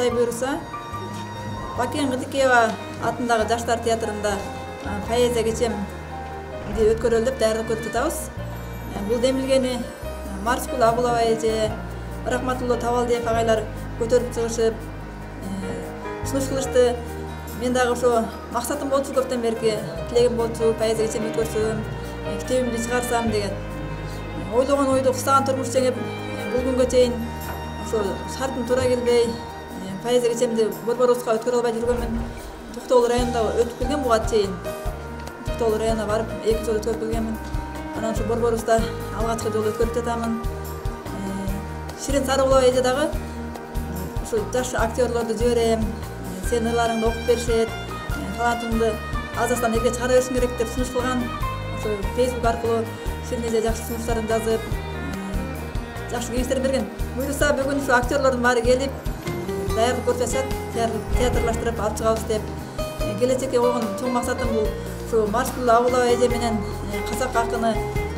Кудай буйруса, Бакен Гыдыкеева атындагы Жаштар театрында поэзия кечем өткөрүлүп даярдык көрүп жатабыз. Бул демилгени Марскул Абулова эже, Рахматулло Табалдиев агайлар көтөрүп чыгышып, сунуш кылышты. Мен дагы ошо максатым болчу, көптөн берки тилегим болчу, поэзия кечем өткөрсөм, китебимди чыгарсам деген. Ойлогон ойду кыстаган турмуш жеңип, бул күнгө чейин ошо шартым туура келбей, поэзия кечемди Борборубузга өткөрө албай жүргөнмүн. Токтогул районунда өтүп келген буга чейин. Токтогул районуна барып 2 жолу өткөрүп келгенмин. Анан ошо Борборубузда алгачкы жолу өткөрүп жатамын. Ширин Сарыгулова эже дагы ошо жаш актерлорду жиберем, сен ырларыңды окуп беришет, талантыңды азастан элге чыгара беришиң керек деп сунуш кылган. Ошо Facebook аркылуу Ширин эже жакшы сунуштарын жазып, жакшы кеңештер берген. Буюрса бүгүн ушу актерлордун баары келип, даярдык көрүп жатышат, театрлаштырып алып чыгабыз деп. Келечекке койгон чоң максатым бул ушу Марскул Абулова эже менен казак акыны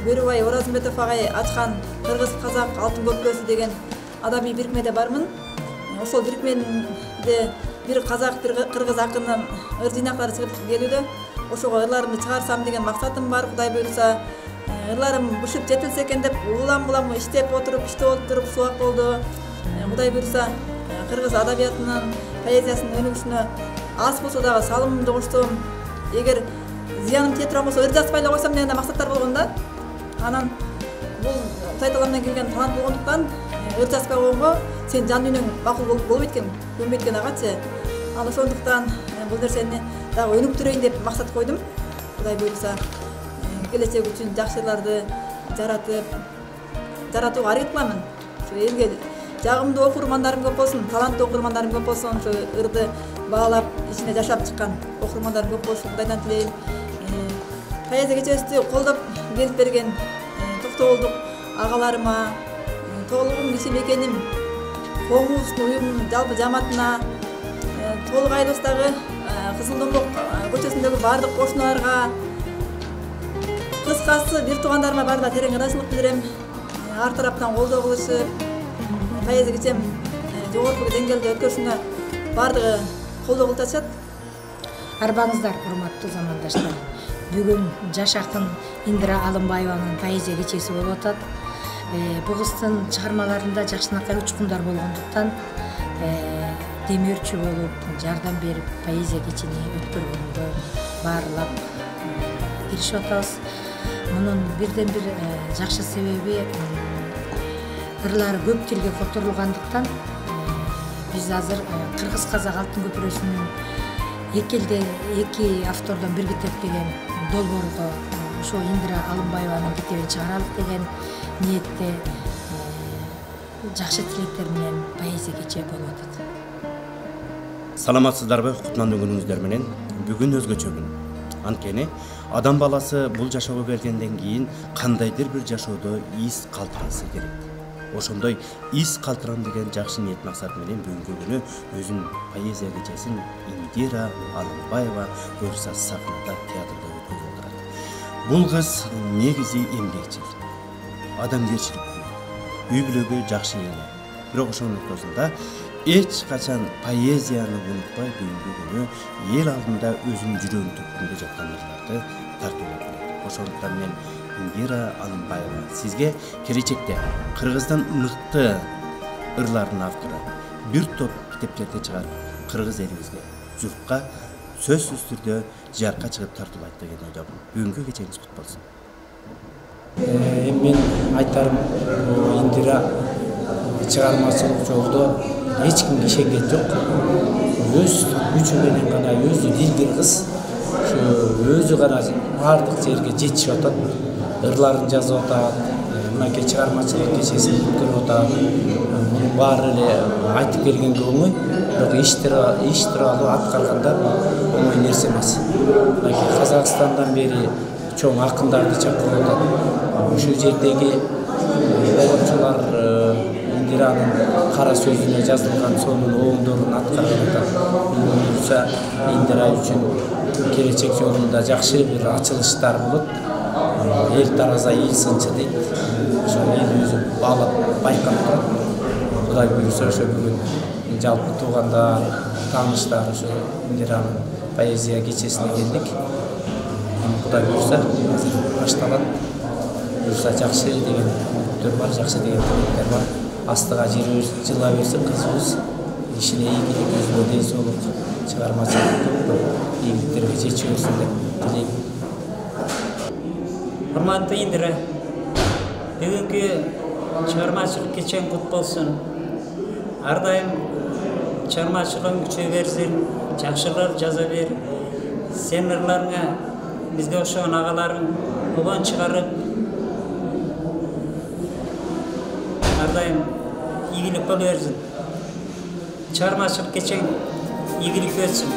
Бөрүбай Оразымбетов агай ачкан Кыргыз-казак алтын көпкөсү деген адамий бирикмеде бармын. Ошол бирикмеде бир казак, бир кыргыз акынын ыр жыйнактары чыгып келүүдө. Ошого ырларымды чыгарсам деген максатым бар. Кудай буйруса, ырларым бышып жетилсе экен деп улам иштеп отуруп субак болду. Кудай буйруса, кыргыз адабиятынын, поэзиясынын өнүгүшүнө аз болсо дагы салымымды коштум. Эгер зыяным тие турган болсо ыр жазбай эле койсом деген максаттар болгон да. Анан бул тайталамдан келген талант болгондуктан ыр жазбай койгонго сен жан дүйнөң макул болбойт экен, көнбөйт экен агачы. Ал ошондуктан бул нерсени дагы өнүктүрөйүн деп максат койдум. Кудай буйруса, келечек үчүн жакшы ырларды жаратууга аракет кыламын. Ошо элге жагымдуу окурмандарым көп болсун, таланттуу окурмандарым көп болсун, ошо ырды баалап, ичинде жашап чыккан окурмандарым көп болсун, Кудайдан тилейм. Поэзия кечебизди колдоп келип берген Токтогулдук агаларыма, Тоголугум кишим экеним, Коңуз уюмунун жалпы жамаатына, Толук айылыбыздагы Кызылдомбок көчөсүндөгү бардык кошуналарга, кыскасы бир туугандарыма баарына терең ыраазычылык билдирем. Ар тараптан колдоо кылышып, поэзия кечем жогорку деңгээлде өткөрүшүнө бардыгы колдоо кылып жатышат. Арбаңыздар, урматтуу замандаштар. Бүгүн жаш акын Индира Алымбаеванын поэзия кечеси болуп атат. Бул кыздын чыгармаларында жакшынакай учкундар болгондуктан демөөрчү болуп, жардам берип, поэзия кечени өткөргөнгө баарлап киришип атабыз. Мунун бирден бир жакшы себеби ырлары көп тилге которулгандыктан биз азыр Кыргыз-казак алтын көпүрөсүнүн эки автордон бир китеп деген долбоорго ошо Индира Алымбаеванын китебин чыгаралык деген ниетте жакшы тилектер менен поэзия кече болуп атат. Саламатсыздарбы, кутмандуу күнүңүздөр менен. Бүгүн өзгөчө күн. Анткени адам баласы бул жашоого келгенден кийин кандайдыр бир жашоодо из калтырасы керек. Ошондой из калтырам деген жакшы ниет максат менен бүгүнкү күнү өзүнүн поэзия кечесин Индира Алымбаева буюрса сахнада театрда өткөрүп отурат. Бул кыз негизи эмгекчил, адамгерчиликтүү, үй бүлөгү жакшы эне. Бирок ошонун ортосунда эч качан поэзияны унутпай бүгүнкү күнү эл алдында өзүнүн жүрөгүнүн түпкүрүндө жаткан ырларды тартуулап келет. Ошондуктан мен Индира Алымбаева сизге келечекте Кыргыздын мыкты ырларынын автору, бир топ китептерди чыгарып, кыргыз элибизге, журтка сөзсүз түрдө жаркка чыгып тартуулайт деген ойдомун. Бүгүнкү кечеңиз кут болсун. Мен айтарым, Индира чыгармачылык жолдо эч кимге ишенген жок. Өз күчү менен гана өзү дилгир кыз, өзү гана бардык жерге жетишип атат. Ырларын жазып атат, мынакей чыгармачылык кечесин өткөрүп атат. Мунун баары эле айтып келгенге оңой, бирок иш тууралуу аткарганда оңой нерсе эмес. Мынакей Казакстандан бери чоң акындарды чакырып атат. Ушул жердеги болгончулар Индиранын кара сөзүнө жазылган сонун оңдорун аткарып атат. Буюрса Индира үчүн келечек жолунда жакшы бир ачылыштар болот. Эл тараза эл сынчы дейт. Ошол эл өзү баалап байкап турат. Кудай буюрса ошо бүгүн жалпы туугандар, тааныштар ушу Индиранын поэзия кечесине келдик. Кудай буйрса азыр башталат. Буйрса жакшы деген үмүттөр бар, жакшы деген тилектер бар. Астыга жерибиз жыла берсе кызыбыз ишине ийгилик, өзүнө денсаулык, чыгармачылык, ийгиликтерге жетише берсин деп тилейм. Урматтуу Индира, бүгүнкү чыгармачылык кечең кут болсун. Ар дайым чыгармачылыгың күчөй берсин, жакшылар жаза бер. Сен ырларыңа бизге окшогон агаларың обон чыгарып, ар дайым ийгилик боло берсин. Чыгармачылык кечең ийгилик өтсүн.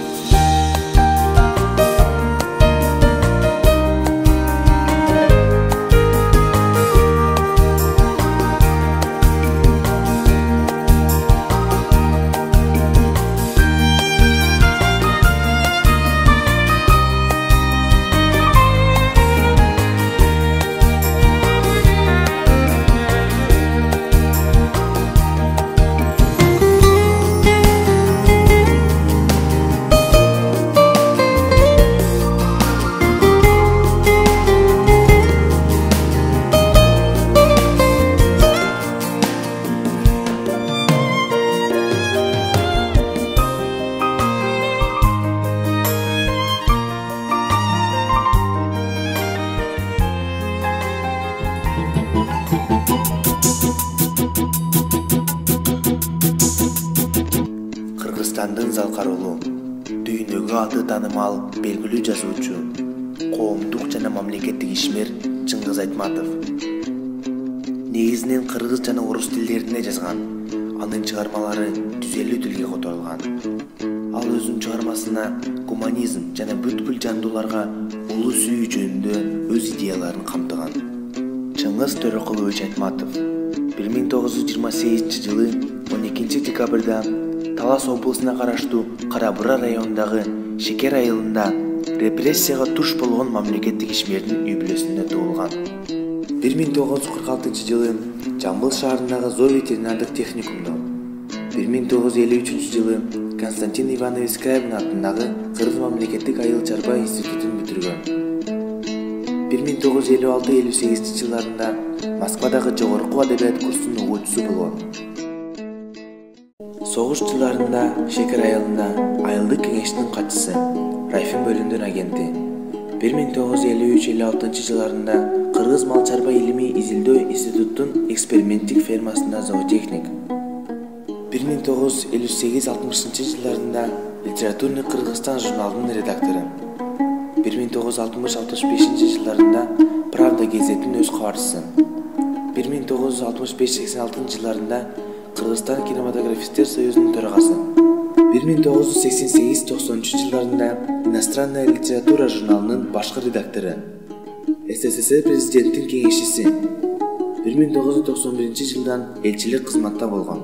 Кыргызстандын Залкарулу, дүйнөгө аты таанымал белгилүү жазуучу, коомдук жана мамлекеттик ишмер Чыңгыз Айтматов. Негизинен кыргыз жана орус тилдерине жазган, анын чыгармалары түзелүү тилге которулган. Ал өзүнүн чыгармасына гуманизм жана бүткүл жандууларга улуу сүйүү жөнүндө өз идеяларын камтыган. Чыңгыз Төрөкулович Айтматов 1928 жылы 12 декабрда Талас облысына караштуу Кара-Бура районундагы Шекер айылында репрессияга туш болгон мамлекеттик ишмердин үй бүлөсүндө туулган. 1946 жылы Жамбыл шаарындагы Зоо ветеринардык техникумда, 1953 жылы Константин Иванович Скрябин атындагы Кыргыз мамлекеттик айыл чарба институтун бүтүргөн. 1956-58 жылдарында Москвадагы жогорку адабият курсунун окуучусу болгон. Согуш жылдарында Шекер айылында айылдык кеңештин катчысы, Райфин бөлүмдүн агенти. 1953-56 жылдарында Кыргыз мал чарба илимий изилдөө институттун эксперименттик фермасында зоотехник. 1958-60 жылдарында Литературный Кыргызстан журналынын редактору. 1960-65 жылдарында Правда газетинин өз кабарчысы. 1965-86 жылдарында Кыргызстан кинематографисттер союзунун төрагасы. 1988-90 жылдарында Иностранная литература журналынын башкы редактору. СССР президенттин кеңешчиси. 1991 жылдан элчилик кызматта болгон.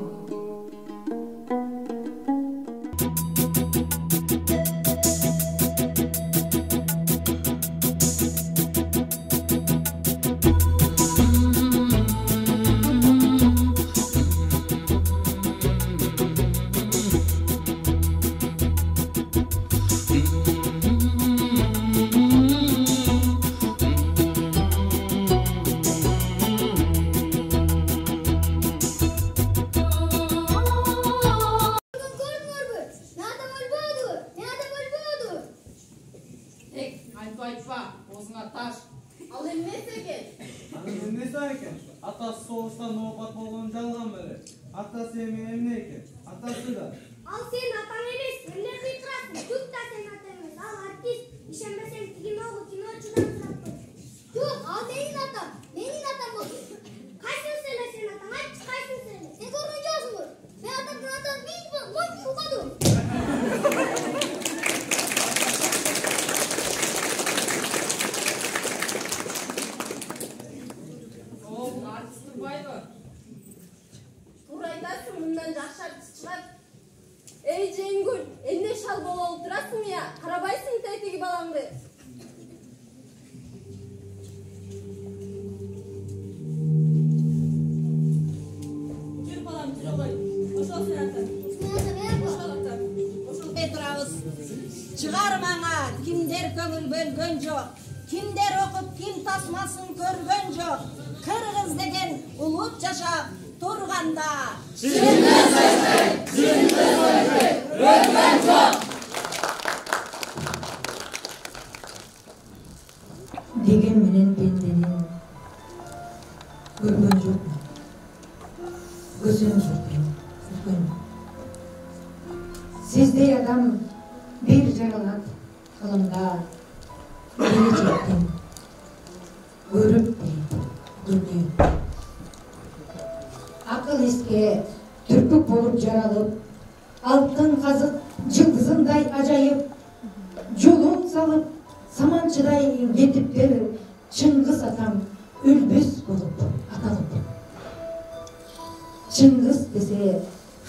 Айтпа, осыңа таш. Ал эмес экен. Анын эмнеси экен? Атасы согуштан опат болгон жалган беле. Атасы эмне экен? Атасы да. Ал сен атаң эмес, эмне кыйкырасың? Жук да сен ата эмес. Ал артист. Ишенбесең киногу киночудан сурап көр. Жук, ал менин атам. Менин атам болсун. Кайсын эле сен атаң? Айтчы, кайсын эле? Сен көргөн жоксуңбу? Мен атамдын атын угадым. Эй Жеңгүл, эмне шал боло отурасың я? Карабайсың тетиги балаңды. Жүр балам, жүр кой. Ошол сен ата. өлгөн жок. Kimler okup kim tasmasın görgön jok. Kırgız degen ulut jashap turganda. Çing'iz Aytbek, Çing'iz Aytbek, ölgön jok. Деген менен пенденин көргөн жокмун. Көзөн жокмун. Сиздей адам бир жаралат кылымда келечектин көрүп күндү. Акыл эске түрпүк болуп жаралып, алтын казык жылдызындай ажайып, жолун салып саманчыдай кетиптер Чыңгыз атам өлбөс болуп аталып. Чыңгыз десе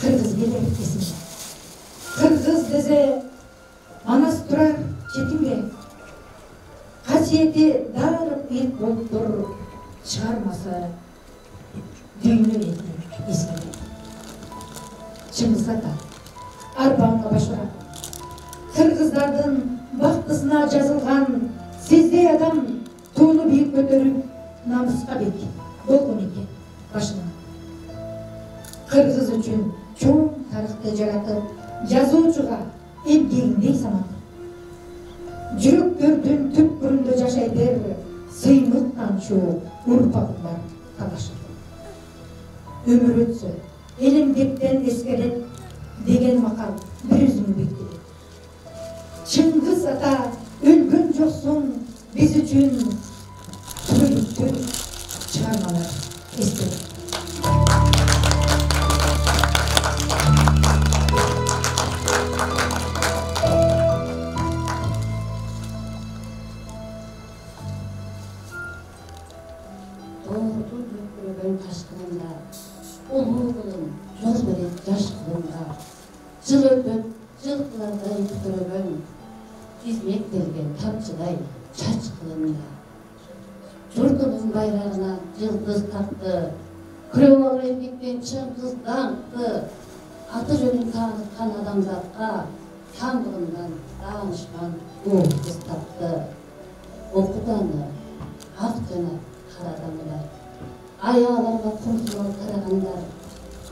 кыргыз келер эсимде. Кыргыз десе манас турар четимде. Касиети дарып ит болуптур, чыгармасы дүйнө эти эске. Чыңгыз ата арбаңга башыра. Кыргыздардын бактысына жазылган сиздей адам тууну бийик көтөрүп намыска бек болгон экен башына. Кыргыз үчүн чоң тарыхты жаратып, жазуучуга эмгегиндей санатып, жүрөктөрдүн түпкүрүндө жашайдыр сыймык тамчуу урпагым бар талашып. Өмүр өтсө эл эмгектен эскерет деген макал бир өзүм бектелет. Чыңгыз ата өлгөн жоксуң биз үчүн түбөлүктүү чыгармалар эстелет. Тоорду көкүрөгөн ташкынында, улуу кылым жол берет жаш кылымда, жыл өтөт жыл кылардай көтөрөгөн, хизметтелген тамчыдай чач кылымда. Журтунун байрагына жылдыз тартты, күрөө алып эмгектен Чыңгыз даңкты, аты жөнүн таныткан адамзатка сандыгындан даанышман кыз тапты. Окутаны ак жана кара адамдар, аяларга курсугал карагандар,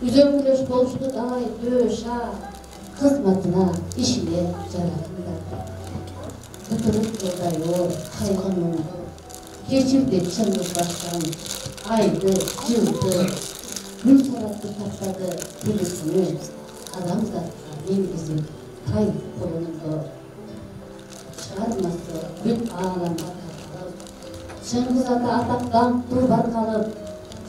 үзөңгүлөш болушту далай дөша, кызматына ишине жарагандар. Күтүрүп жолдай оор кайгыныңды, кечирди Чыңгыз баштан айды, жылды, күн саатты таптады күлүсүнү, адамзатка эмгизип тай колунду. Чыгармасы бүт ааламга таркалып, Чыңгыз ата атак даңктуу баркалып,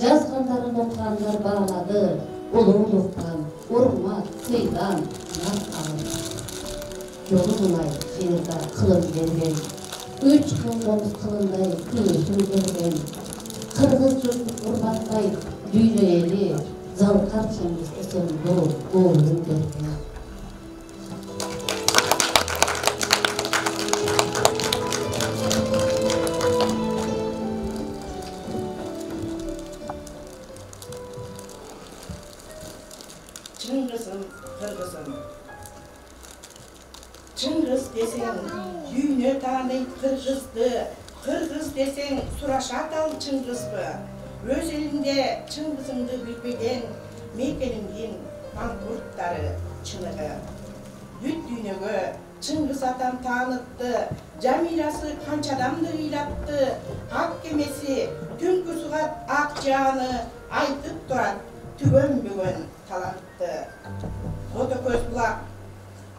жазгандарын окугандар баалады, улуулуктан, урмат, сыйдан наз алып. Жолугунай жерда кылым берген, 3 кылымдамыз кылымдай күнүсүн берген, кыргыз журтун урматтай дүйнө эли, залкар Чыңгыз ысымдуу оорун берген. Чыңгызым, кыргызым. Чыңгыз десең, дүйнө тааныйт кыргызды, кыргыз десең, сурашат ал Чыңгызбы. Өз элинде Чыңгызыңды билбеген, мекениңдин маңкурттары чыныгы. Бүт дүйнөгө Чыңгыз атам таанытты, жамиласы канча адамды ыйлатты, ак кемеси, түнкү сугат ак жааны айтып турат, түгөнбөгөн талантты. Ботокөз булак,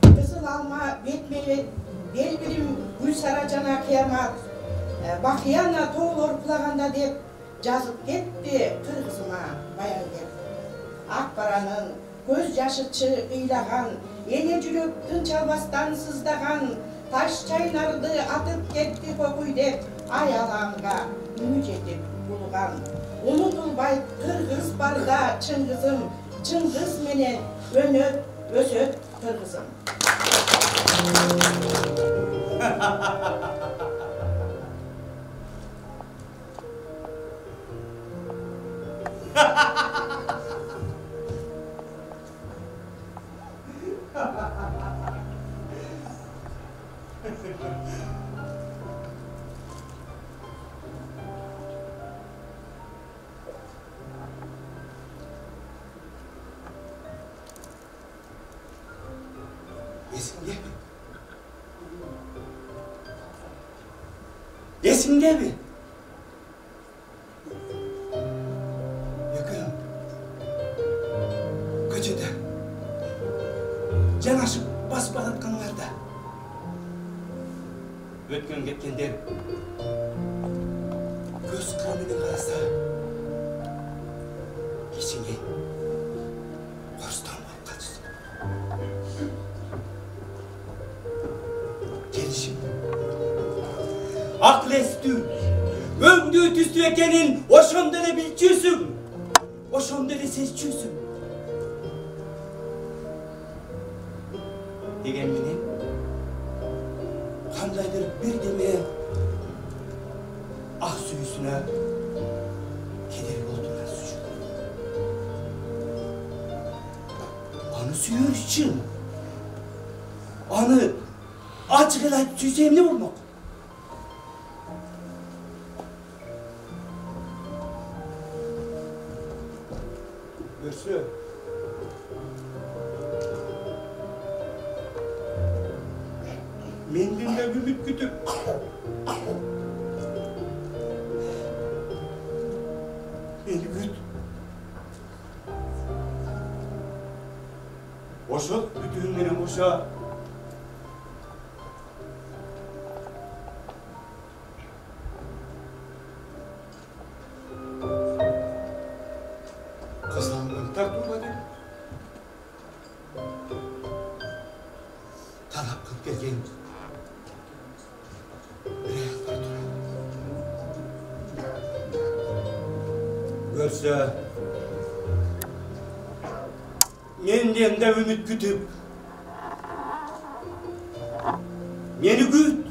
кызыл алма бетме-бет, белбирим Гүлсара жана Кыямат, бакыяна тоолор кулаганда деп жазып кетти кыргызыма баян кеп. Ак баранын көз жашы ыйлаган, эне жүрөк тынч албастан сыздаган, таш чайнарды атып кетти кокуй деп аяланга үнү жетип булган. Унутулбай кыргыз барда Чыңгызым, Чыңгыз менен өнөт, өсөт кыргызым. Esingdebi? Esingdebi? Eküm. Köçede. Janaşıp basıp baratkanlarda. Ötken ketkenler göz kıramının karasa içine korstan var kaçsın. Gelişim. Akıl estü, öngdü tüstü ekenin oşondere bilçüsün, oşondere sesçüsün. Degen menen kandaydır bir demeye ah suyusuna keder olduğuna suçlu. Anı suyur için, anı açık edip süysem ne olmak? Görsün. Mendinde ümit kütüp beni güt. Boşalt bütünlerin boşa. Kızlarımdan tartılma dedim. Talap kılıp gelgen görse menden de ümit kütüp meni güt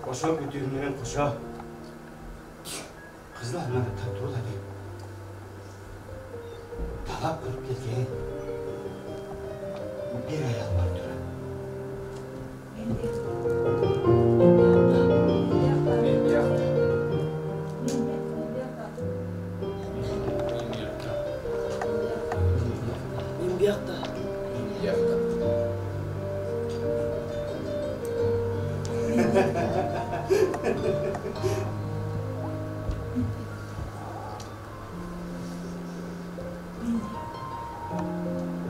koşa bütünlerin koşa kızlarına da tatlı oladı talap kılıp gelgen bir ayal var duran.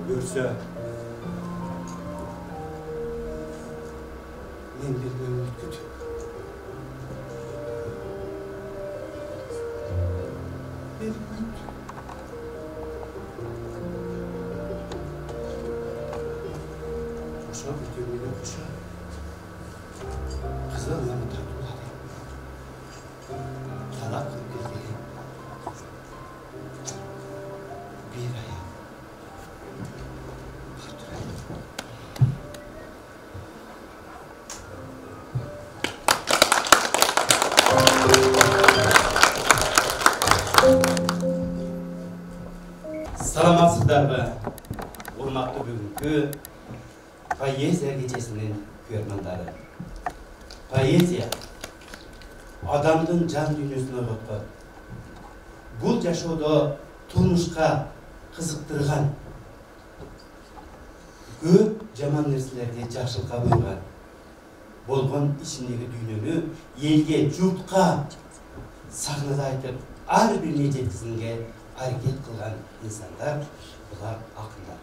Görse men bir ümit kütüp beni güt. Koşa bütünlüğüne koşa kızlarla mı tatlıladı? Talak kılıp geldi. Bir aya Salamatsızlar mı? Urmaklı bugünkü Poeziya gecesinin görmanları. Poeziya, adamdın can dünyasına rotku. Bul yaşoda turmuşka kızıktırgan. Көп жаман нәрселерге жақшылыққа бөлген. Болған ішіндегі дүниені елге, жұртқа сахнада айтып, әрбіріне жеткізуге әрекет қылған инсандар, бұлар ақындар.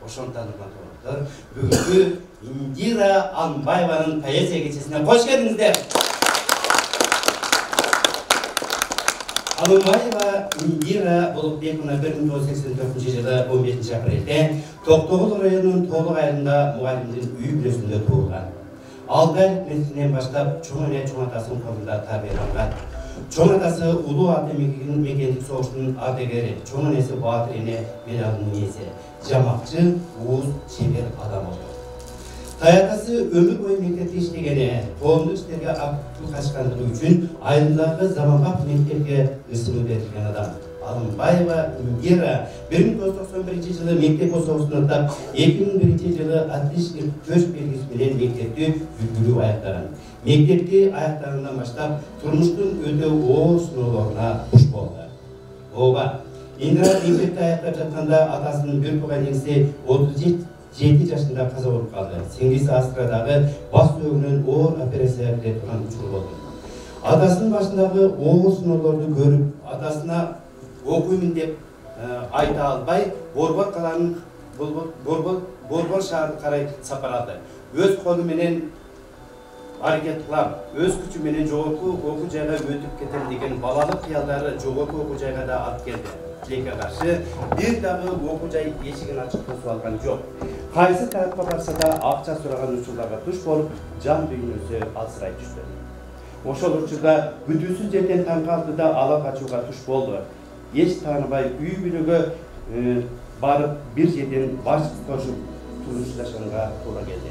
Ошондон тоқтар. Бүгүнкү Индира Анбаеванын поэзия кечесине кош келиңиздер. Алымбаева Индира болуп 1984-жылы 15-апрелде Токтогул районунун Тоолук айылында мугалимдин үй бүлөсүндө туулган. 6 айлык мезгилинен баштап чоң эле чоң атасынын колунда тарбияланган. Чоң атасы улуу аты мекендик согуштун ардагери, чоң энеси баатыр эне медалынын ээси, жамакчы, ууз, чебер адам болду. Тайатасы өмүр бою мектепте иштегени, коомдук иштерге актив катышкандыгы үчүн айылдагы заманбап мектепке ысымы берилген адам. Алымбаева Индира 1991-жылы мектеп осуусун аттап, 2001-жылы отличник көч белгиси менен мектепти үлгүлүү аяктаган. Мектепти аяктагандан баштап турмуштун өтө оор сыноолоруна туш болду. Ооба, Индира мектепти аяктап жатканда атасынын бир тууган иниси 37 7 жашында каза болуп калды. Сиңдиси Астрадагы бас сөөгүнөн оор операция кире турган учур болду. Атасынын башындагы оор сыноолорду көрүп, атасына окуймун деп айта албай, Борбор каланын Борбор шаарына карай сапар алды. Өз колу менен аракет кылам, өз күчү менен жогорку окуу жайга өтүп кетем деген балалык кыялдары жогорку окуу жайга да алып келди. Тилекке каршы бир дагы окуу жай эшигин ачып тосуп алган жок. Кайсы тарапка барса да акча сураган учурларга туш болуп, жан дүйнөсү алсырай түштү. Ошол учурда бүтүнсүз жерден таң калды да ала качууга туш болду. Эч тааныбай үй бүлөгө барып бир жерден баш кошуп турмушташганга туура келди.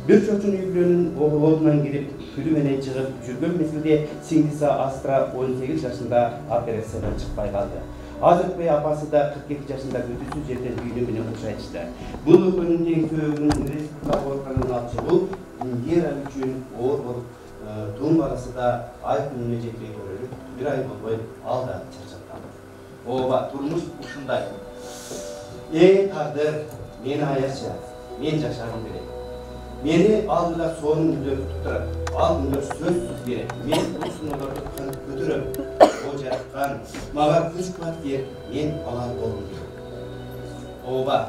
Bir çocuğun yüklüğünün oğlundan girip külü menен çıkıp жүргөн mezgilde singdisi Astra 18 yaşında operatsiyadan çıkpay kaldı. Azık Bey apası da 42 yaşında bütünsüz yerden düğünü menен kuşayıştı. Bu önündeki söğünün Respublika Orkanı'nın alçığı yer üçün oğur bolup tuğum arası da ay gününe çekmeyi görülüp bir ay boyu al da çarşattan. Oba durmuş uşunday. Ey takdir, meni ayarça, men yaşarım gerek. Meni aldılar sonun gündür tutturar. Aldınlar sözsüz gerek. Men bu sınırları götürüp, ocakkan, mağa güç kuvvet diye men alan olum gerek. Oba,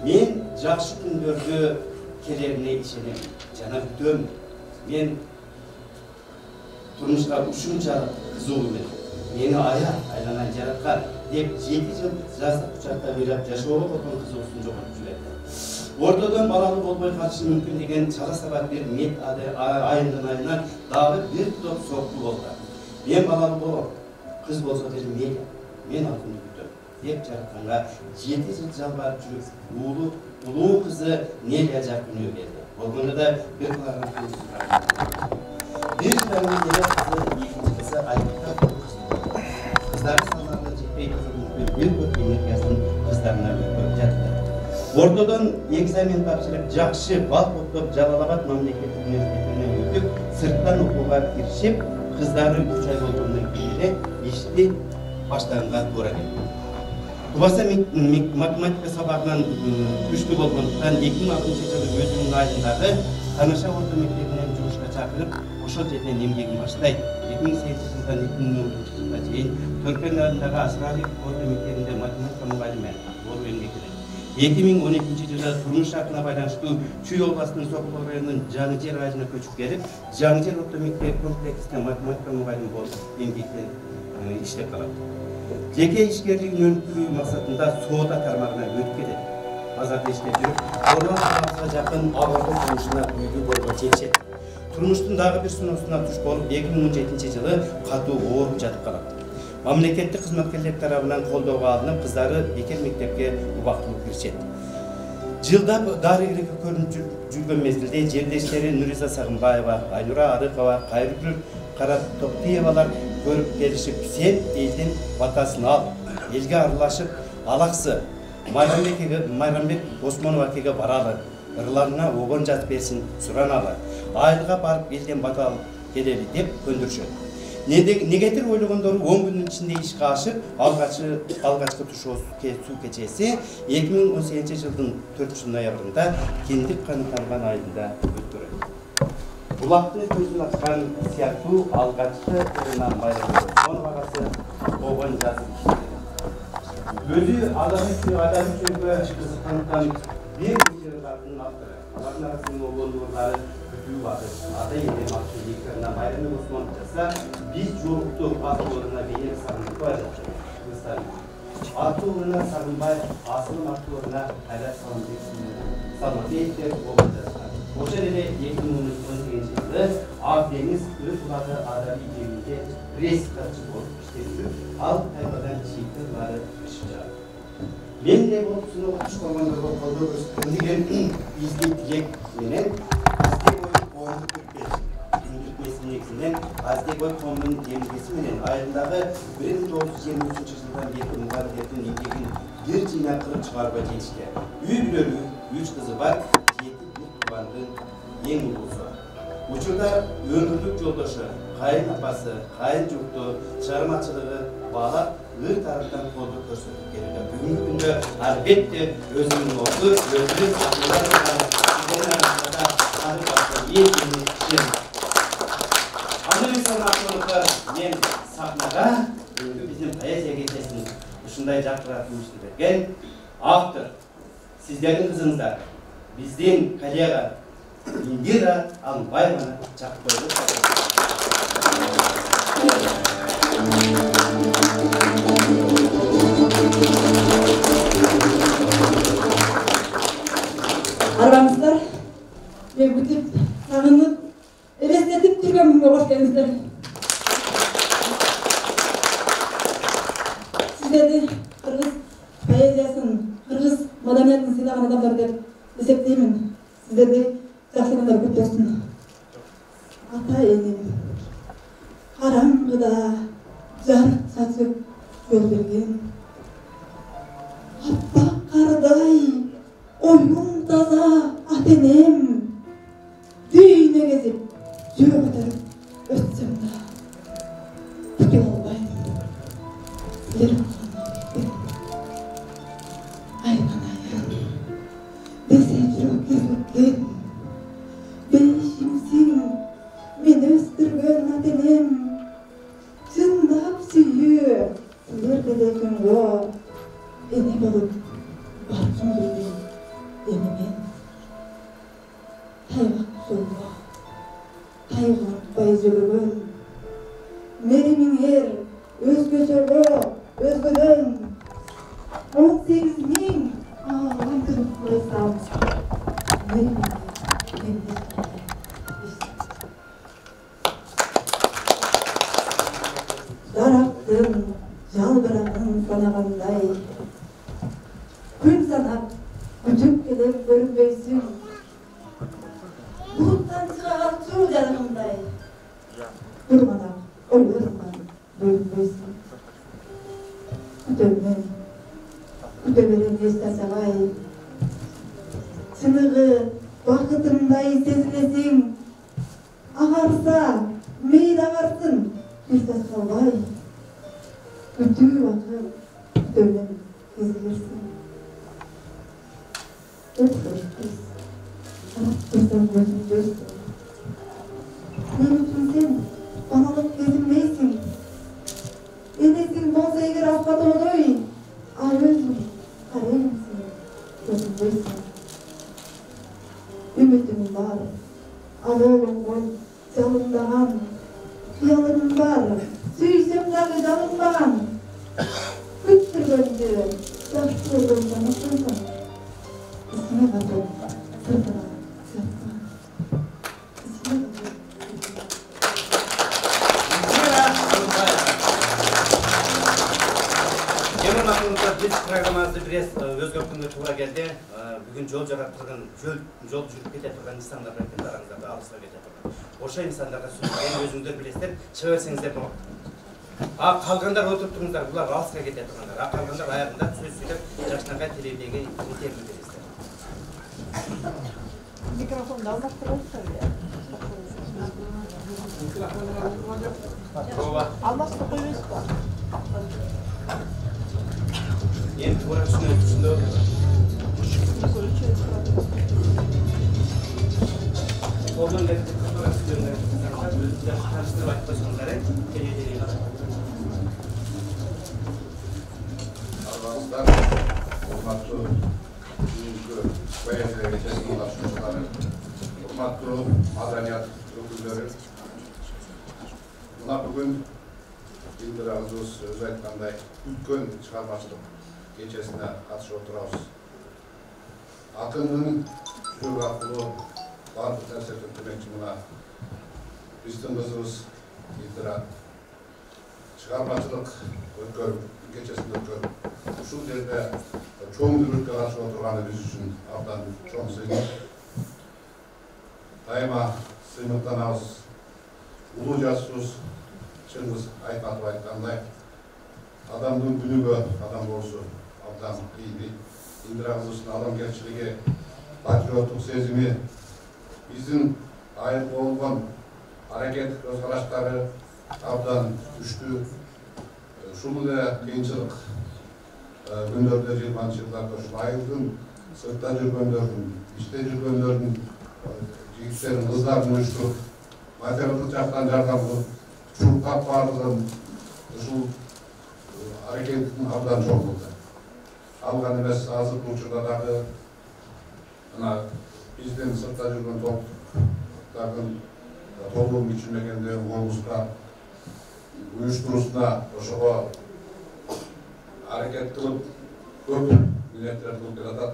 men жақсы күндөрдү келерине ишенем. Жана күтөм. Men turmuşka ушунчалык кызуу эмес. Мени айланан жараткан деп 7 жыл жастык кучакта ыйлап жашоого болгон кызуусун жоготуп жиберди. Ортодон балалы болбой калышы мүмкүн деген чала сабат бир мет айынан айынан дагы бир топ сокку болду. Мен балалы болом, кыз болсо дедим мейли, мен алтын күтөм деп жаратканга 7 жыл жалбарып жүрүп, улуу кызы Нелия Жакүнү берди. Болгондо да бир кылаган кыз. Bir tane yere kızı, ikinci kızı ayakta kızları sallarına жетпей тұрып bir энергиясын kızlarına өткөрүп жатты. Ортодон экзамен тапшырып, жакшы бал топтоп, Жалалабад мамлекеттик университетине өтүп, сырттан окууга киришип, кыздары 3 ай болгондон кийин ишти баштаганга туура келди. Тубаса математика сабагынан күчтүү болгондуктан 2006-жылы өзүнүн айылындагы Таныша орто мектебинен жумушка чакырып, ошол жерден эмгегин баштайт. 2008-жылдан 2010 жылга чейин Төркөн айылындагы Асралик орто мектебинде математика мугалими болуп эмгектенет. 2012-жылы турмуш шартына байланыштуу Чүй областынын Сокулук районунун Жаңыжер айылына көчүп келип, Жаңыжер орто мектеп комплексинде математика мугалими болуп эмгектенип иштеп калат. Жеке ишкерлигин өнүктүрүү максатында соода тармагына өтүп кетет. Азарда иштеп жүрүп, Орлан қаласына жакын абалдуу турмушуна үйдүү болууга чечет. Турмуштун дагы бир сыноосуна туш болуп, 2017-жылы катуу ооруп жатып калат. Мамлекеттик кызматкерлер тарабынан колдоого алынып, кыздары бекер мектепке убактылуу киришет. Жылдап дарыгерге көрүнүп жүргөн мезгилде жердештери Нуриза Сагынбаева, Айнура Арыкова, Кайрыкүл Каратоктиевалар көрүп келишип, сен элдин батасын ал, элге аралашып, алаксы Майрамбек Осмонов акеге баралы, ырларына огон жазып берсин сураналы, айылга барып элден бата алып келели деп көндүрүшөт. Негетир ойлогондору 10 күндүн ичинде ишке ашып, алгачкы суу кечеси 2018-жылдын 4-ноябрында Кендик Канытанган айылында өткөрүлдү. Булактын көзүн ачкан сыяктуу алгачкы ырынан Майрамбек Осмонов агасы огон жазып өзү адам үчүнгө кызыккандыктан бир жырлардын автору. Алардын арасында огондурлары күтүү бар. Ата эне максатында Майрамбек Осмонов жаса, биз жоруктук аттууларына Венера Сагынбаева жазды. Аттууларына Сагынбаев, асылым аттууларына Кайрат Салмабеевдер огон жазган. Ошол эле 2018-жылы Ак деңиз Өлү булаты адаби жегинде пресс-катчы болуп иштеп жүрүп, ал тайпадан чийиктери мен де болып сынып күш қорғандарға қолдау көрсеткен деген изги тілек менен Аздекой қоғамды түркпес үндіртмесі негізінен Аздекой қоғамның емгесі менен айылындағы 1923 жылдан бері мұғалімдердің еңбегін бір жинақ қылып шығаруға жетішті. Үй бүлөлүү 3 қызы бар, 7 бір туғандың ең ұлысы. Учурда өмірлік жолдашы кайын апасы, кайын жукту чыгармачылыгы баалап ыр тараптан колдоо көрсөтүп келүүдө. Бүгүнкү күндө албетте өзүнүн орду, өзүнүн мен сахнага бүгүнкү биздин поэзия кечесин ушундай жакырак уюштуруп берген автор сиздердин кызыңыздар биздин коллега Индира Алымбаеваны чакырып коебуз. Арбаңыздар, мен күтүп, сагынып, элестетип жүргөн күнгө кош келиңиздер. Сиздерди кыргыз поэзиясын, кыргыз маданиятын сыйлаган адамдар деп эсептеймин. Сиздерди жакшы адамдар көп болсун. Ата энем караңгыда жарык чачып жол берген. Аппак кардай оюң таза ата энем. Дүйнө кезип жөө көтөрүп өтсөм да күтө албайм. Силер айбанайым десе жүрөк езилген. Бейишимсиң мен өстүргөн ата энем. Чындап сүйүү силерде да күнгө эне болуп баркым келген эне мен. Тайгак жолго тайгакпай жүргөн меримиңер өзгөчөгө өзгөдөн 18.000 антып койсам меримиңер дарактын жалбырагын санагандай күн санап күтүп келем көрүнбөйсүң. Булуттан чыган суу жарыгындай турманак ойлоруман бөлүнбөйсүң. Күтөмөн күтө берем эч тачабай. Чыныгы бакытымдай сезилесиң. Агарса мейли агарсын бир тач калбай. Күтүү акыл күтөмөн кезилерсиң. Мен үчүн сен балалык кезинбейсиң. Энесиң болсо эгер аспатоодой, ал өзүң карайсың, көрүнбөйсүң. Үмүтүм бар, ал оолуңдон жалындаган. Кыялым бар, сүйсөм дагы жалынбаган. Күттүргөндү жакшы көргөн жанаксың. Исине катып сыртына Biz programımızda biraz özgürlüğüne tuğra geldi. Bugün yol jarattırgan, yol жүрүп кете турган insanlar бар екен араңыздарда, алысқа кете турган. Ошо insanlarga сөз өзүңдөр билесиздер, чыга берсеңиздер болот. Калгандар отуруп туруңуздар, булар алыска кете тургандар. Калгандар аягында сөз сүйлөп, жакшынакай телевидениеге интервью бересиздер. Микрофонду алмаштырыңыздар. Алмаштырып койбойсузбу? Yeni tuvalet üstünde Oradan gelip tuvalet üstünde karşıda vakit başkanları geleceğini Arkadaşlar, hurmatlı bugünkü poeziya kechesinin katılımcıları, hurmatlı madaniyat ökülleri, buna bugün Indira kızımız özü aytkanday үлкен чыгармачылык кечесине катышып отурабыз. Акындын жүрөк аркылуу бардык нерсени демекчи мына биздин кызыбыз Индира чыгармачылык өткөрүп кечесинде өткөрүп ушул жерде чоң дүбүрккө катышып отурганы биз үчүн абдан чоң сыймык. Дайыма сыймыктанабыз. Улуу жасыбыз Чыңгыз Айтматов айткандай, адамдын күнүгө адам болушу абдан кыйын. Индира кызыбыздын адамгерчилиги, патриоттук сезими, биздин айып болгон аракеттик көз караштары абдан күчтүү. Ушул эле кыйынчылык күндөрдө 20-жылдарда ушул айылдын сыртта жүргөндөрдүн, иште жүргөндөрдүн, жигиттердин, кыздардын уюштуруп, материалдык жактан жардам кылып, ушул баардыгын ушул аракеттин абдан чоң болду. Ал гана эмес, азыркы учурда дагы биздин сыртта жүргөн топтардын тобунун кичи мекендеги облуска уюштуруусуна ошого аракет кылып көп милдеттер кылып келатат.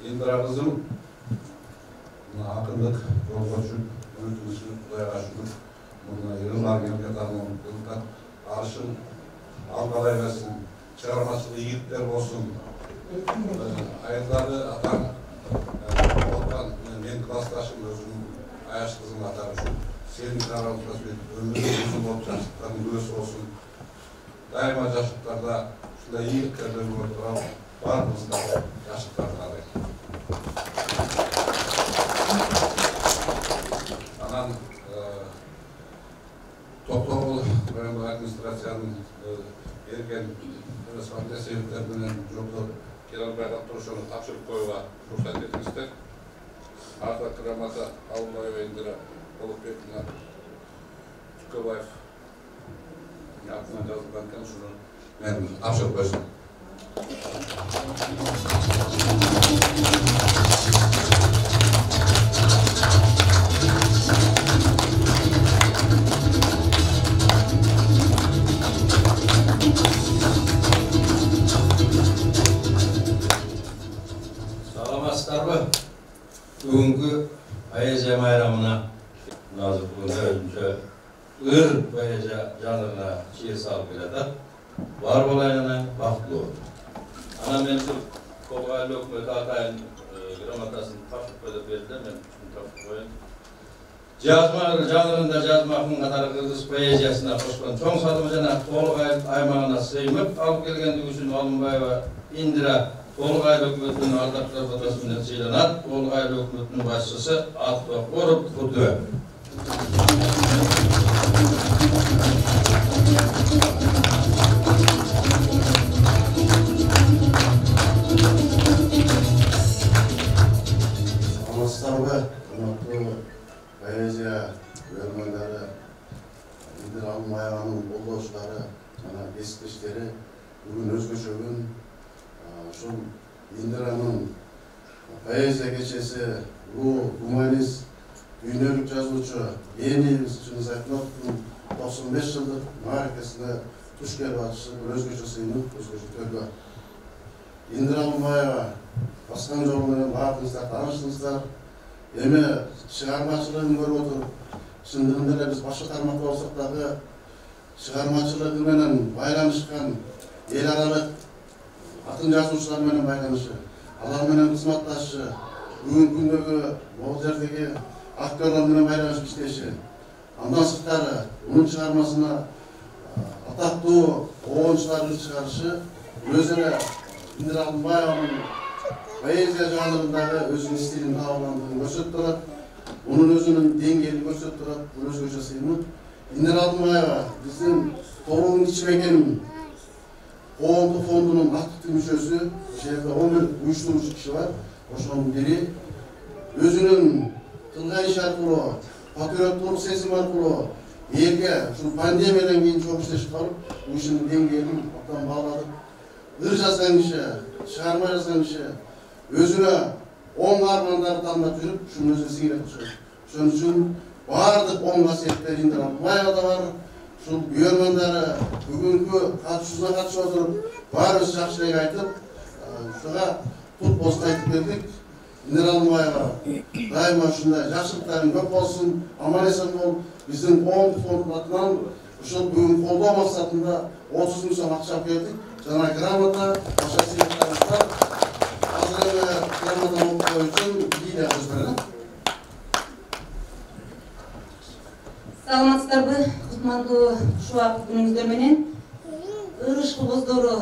Индира кызым акындык жолго түшүп, үмүтүбүздү Кудайга шүгүр, муну ыйлар келгетанын кылып арышын албала эмесин, чыгармачылык ийгиттер болсун. Айылдары атаң болгон мен классташым өзүм Аяш кызым атары үчүн сенин аралыкта өмүрү uzun болуп жаштыктардын күбөсү болсун. Дайыма жаштыктарда ушундай ийгиттер болуп турат, баарыбызга жаштыктарды каалайм. Анан Токтогул райондук администрациянын берген мындай себептер менен жолдо келе албай калып ошону тапшырып коюуга уруксат этиңиздер. Ардак грамота Алымбаева Индира Болотбековна Чукабаев атынан жазылган экен, ушуну мен тапшырып койсун. Саламатсыздарбы? Бүгүнкү поэзия майрамына назыр өзүнчө ыр поэзия жанрына чээ салып келатат. Бар болайына бактылуу. Анан мен Колгайлы өкмөт атайын грамотасын тапшырып коюп берди, мен ушуну тапшырып коеюн. Жазма жанрында жазмакын катары кыргыз поэзиясына кошкон чоң салымы жана толук аймагына сыймып алып келгендиги үчүн Алымбаева Индира Колгайлы өкмөтүнүн ардактуу фотосу менен сыйланат. Колгайлы өкмөтүнүн башчысы Аттокуров Курдү. Саламатсыздарбы, урматтуу поэзия көрөрмөндөрү, Индира Алымбаеванын колдоочулары жана кесиптештери. Бүгүн өзгөчө күн. Ушул Индиранын поэзия кечеси, улуу гуманист, дүйнөлүк жазуучу, энибиз Чыңгыз Айтматовдун 95 жылдык мааракесине туш келип атышы бир өзгөчө сыйынып, өзгөчө төлгө. Индира Алымбаева баскан жолу менен баардыгыңыздар тааныштыңыздар. Эми чыгармачылыгын көрүп отуруп, чындыгында эле биз башка тармакта болсок дагы чыгармачылыгы менен байланышкан эл аралык атын жазуучулар менен байланышы, алар менен кызматташы, бүгүнкү күндөгү могул жердеги актерлор менен байланышып иштеши, андан сырткары унун чыгармасына атактуу оончуларды чыгарышы өз эле Индира Алымбаеванын поэзия жанрындагы өзүнүн стилин табылгандыгын көрсөтүп турат, унун өзүнүн деңгээлин көрсөтүп турат. Бул өзгөчө сыйынып. Индира Алымбаева биздин тобунун кичи мекенин коомдук фондунун активдүү мүчөсү, ошол жерде 11 уюштуруучу киши бар. Ошонун бири өзүнүн тылга иш аркылуу, патриоттук сезим аркылуу элге ушул пандемиядан кийин чоң иштешип барып, бул ишинин деңгээлин абдан бааладык. Ыр жазган киши, чыгарма жазган киши өзүнө оң армандарды тандап жүрүп, ушуну өзүнө сиңире түшүрөт. Ошон үчүн баардык оң касиеттер Индира Алымбаевада бар. Ушул көрөрмөндөрү бүгүнкү катышуусуна катышып отуруп, баарыбыз жакшы элек айтып, ушуга тут болсун айтып келдик. Индира Алымбаева дайыма ушундай жакшылыктарың көп болсун, аман эсен болуп, биздин коомдук фонддун атынан ушул бүгүн колдоо максатында 30 000 сом акча бердик. Жана грамота, башка сыйлыктарыбыз бар. Азыр эле грамота окуп коюу үчүн Лилия сөз берет. Саламатсыздарбы, кутмандуу ушул күнүңүздөр менен. Ырыш боздору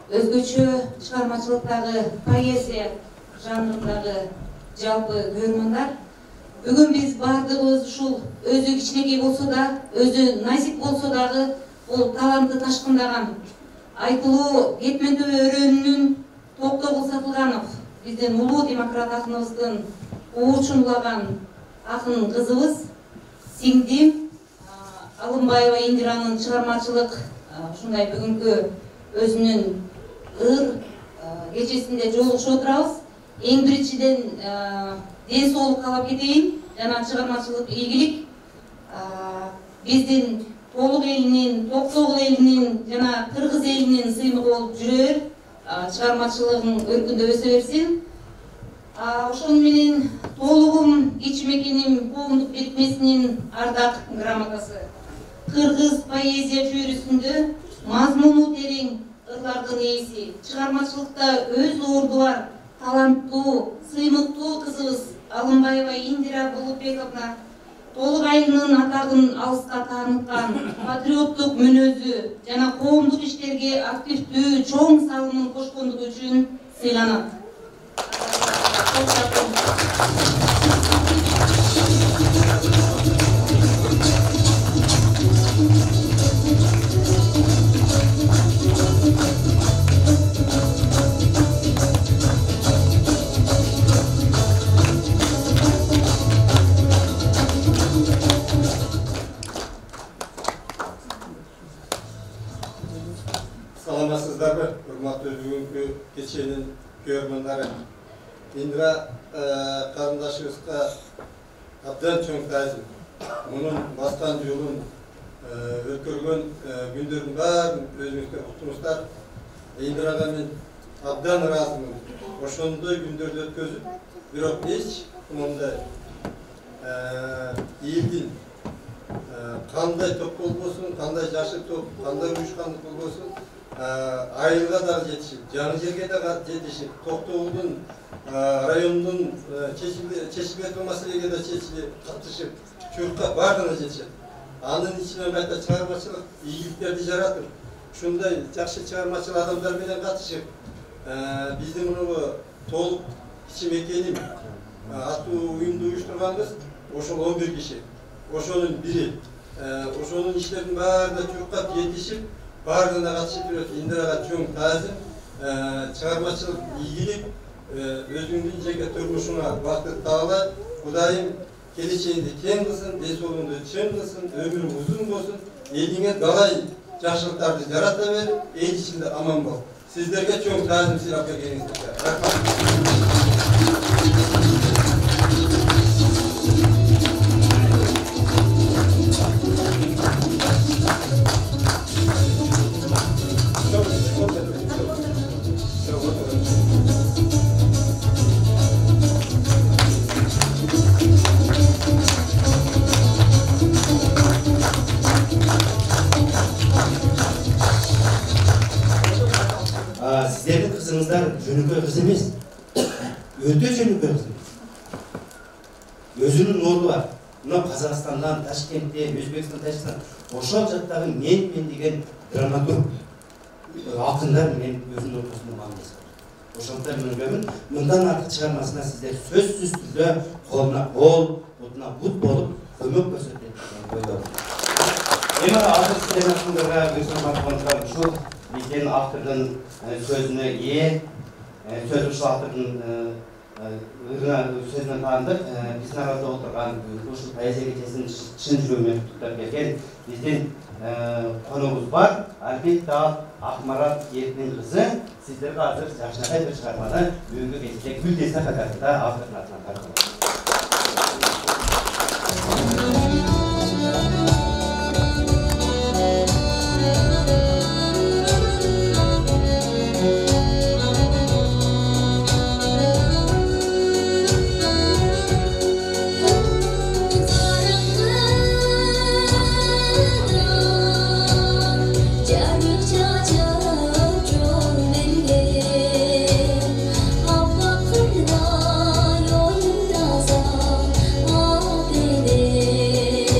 өзгөчө чыгармачылыктагы поэзия жанрындагы жалпы көрөрмөндөр Бүгін біз бардығыз ушул өзі кичинекей болсо да, өзі насип болсо дагы бул талантты ташкындаган Айтылуу Кетментөбө өрөөнүнүн Токтогул Сатылганов, биздин улуу демократ акыныбыздын уучун улаган акын кызыбыз, сиңдим Алымбаева Индиранын чыгармачылык ушундай бүгүнкү өзүнүн ыр кечесинде жолугушуп отурабыз. Эң биринчиден ден соолук каалап кетейин, жана чыгармачылык ийгилик. Биздин Толук элинин, Токтогул элинин жана Кыргыз элинин сыймыгы болуп жүрө бер, чыгармачылыгың өркүндөп өсө берсин. Ошону менен Толугум Кичимекеним коомдук бирикмесинин ардак грамотасы. Кыргыз поэзия жүйрүсүндө мазмуну терең ырлардын ээси, чыгармачылыкта өз орду бар, таланттуу, сыймыктуу кызыбыз Алымбаева Индира Булутбековна Толук айылынын атагын алыска тааныткан, патриоттук мүнөзү жана коомдук иштерге активдүү чоң салымын кошкондугу үчүн сыйланат. Саламатсыздарбы, урматтуу бүгүнкү кеченин көрөрмөндөрү. Индира карындашыбызга абдан чоң таазим. Мунун баскан жолун өткөргөн күндөрдүн баарын өзүңүздөр уктуңуздар. Индирага мен абдан ыраазымын. Ошондой күндөрдү өткөзүп, бирок эч мындай элдин кандай топ болбосун, кандай жашы топ, кандай уюшкандык болбосун, айылга да жетишип, жаңы жерге да жетишип, Токтогулдун районунун чечилбей маселеге да катышып, чуркка бардыгына жетишет. Анын ичинен кайта чыгармачылык ийгиликтерди жаратып, ушундай жакшы чыгармачыл адамдар менен катышып, биздин муну Толук Кичимекеним аттуу уюмду уюштурганбыз, ошол 11 киши. Ошонун бири, ошонун иштердин баарына чуркап жетишип, бардыгына катышып жүрөт. Индирага чоң таазим, чыгармачылык ийгилик, өзүңдүн жеке турмушуңа бакыт таалай. Кудайым келечегинди кең кылсын, ден соолугуңду чың кылсын, өмүрүң узун болсун, элиңе далай жакшылыктарды жарата бер, эл ичинде аман бол. Сиздерге чоң таазим сыйлап келгениңизге рахмат. Сіздердің қызыңыздар жөнөкөй кыз эмес, өтө жөнөкөй кыз. Өзүнүн орду бар. Мына Казакстандан, Ташкенттен, Өзбекстан, Тажикстан, ошол жактагы мен деген драматург, акындар мен өзүнүн ортосунда мамилеси бар. Ошондуктан мен ойлоймун, мындан аркы чыгармасына сиздер сөзсүз түрдө колуна кол, бутуна бут болуп көмөк көрсөтөт деген ойдомун. Эми азыр сиздердин акындарга көрсөтүп ушул биздин автордун сөзүнө ээ, сөз ушул автордун сөзүнө таандык, биздин арабызда отурган ушул поэзия кечесин чын жүрөгүнөн куттуктап келген биздин коногубуз бар, Альбек Акмарат Эркинин кызы. Сиздерге азыр жакшынакай бир чыгарманы бүгүнкү кечте Гүлдеса катарында автордун атынан таркалат. Yo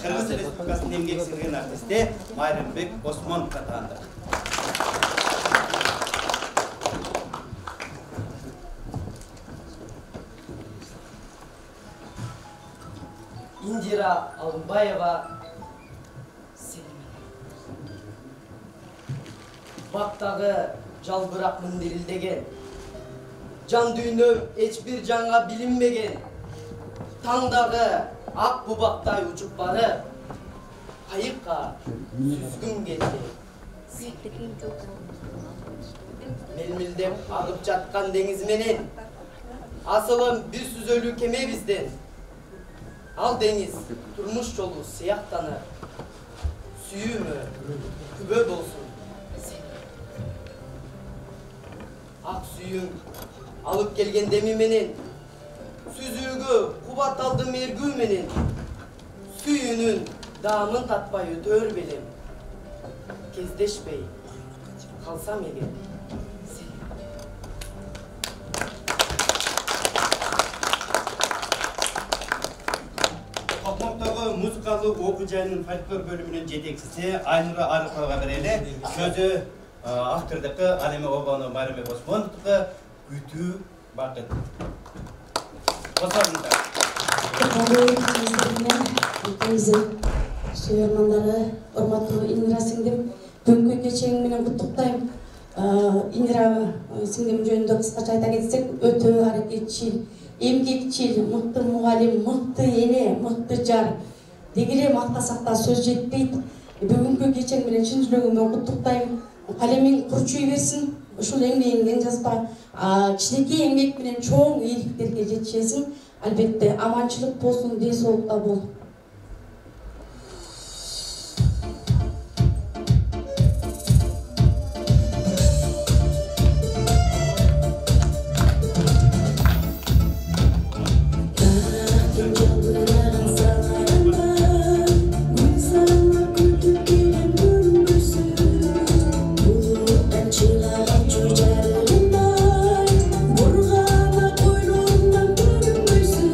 Кыргыз Республикасынын эмгек сиңирген артисти Майрамбек Осмоновго таандык. Индира Алымбаева бактагы жалбыракмын дирилдеген, жан дүйнөм эч бир жанга билинбеген, таңдагы ак бубактай учуп барып, кайыкка сүзгүм келди. Мелмилдеп агып жаткан деңиз менен, асылым бир сүзөлүү кеме бизден. Ал деңиз турмуш жолу сыяктанып, сүйүүмө күбө болсун. Ак сүйүм алып келген деми менен, сүзүүгө кубат алдым эргүү менен, сүйүүнүн даамын татпай өтөр белем. Кездешпей калсам эгер. Токмоктогу музыкалык окуу жайынын фольклор бөлүмүнүн жетекчиси Айнура Арыповага берели. Сөзү автордуку ал эми обону Майрамбек Осмоновдуку күтүү бакыт. Косорунда. Сүйөрмандары, урматтуу Индира сиңдим, бүгүнкү кечең менен куттуктайм. Индира сиңдим жөнүндө кыскача айта кетсек, өтө аракетчил, эмгекчил, мыкты мугалим, мыкты эне, мыкты жар. Дегеле мактасак да сөз жетпейт. Бүгүнкү кечең менен чын жүрөгүмөн куттуктайм. Калемиң курчуй берсин, ушул эмгегиңден жазба, кичинекей эмгек менен чоң ийгиликтерге жетишесиң. Албетте аманчылык болсун, ден соолукта бол. Burgana kuyruğundan bölünmüşsün.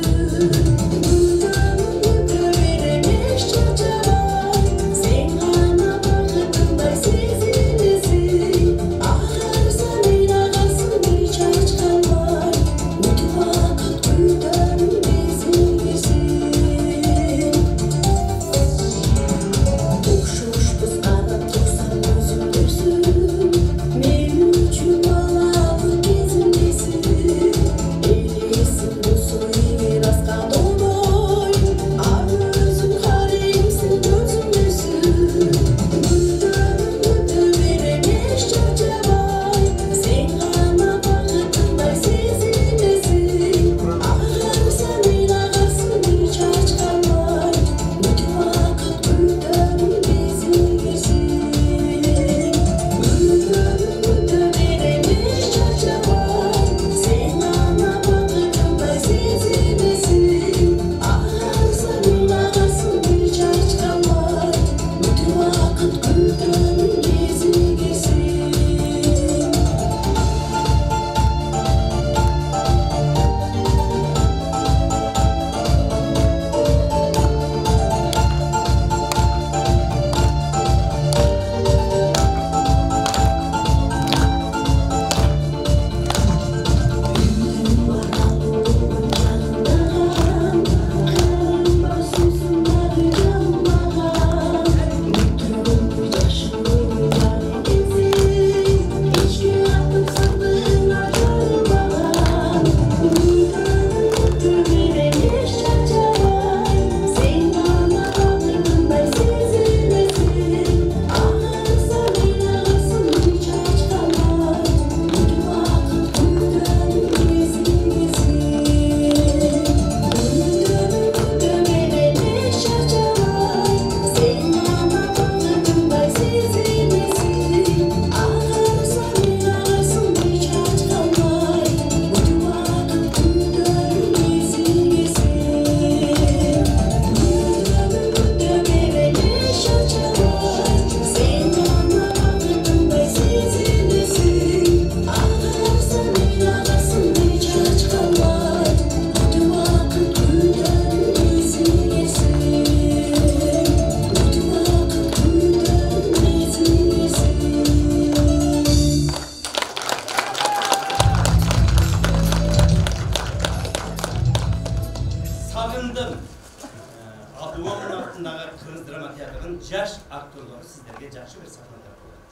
драма театрынын жаш актерлору сиздерге жакшы бир сахнада болот.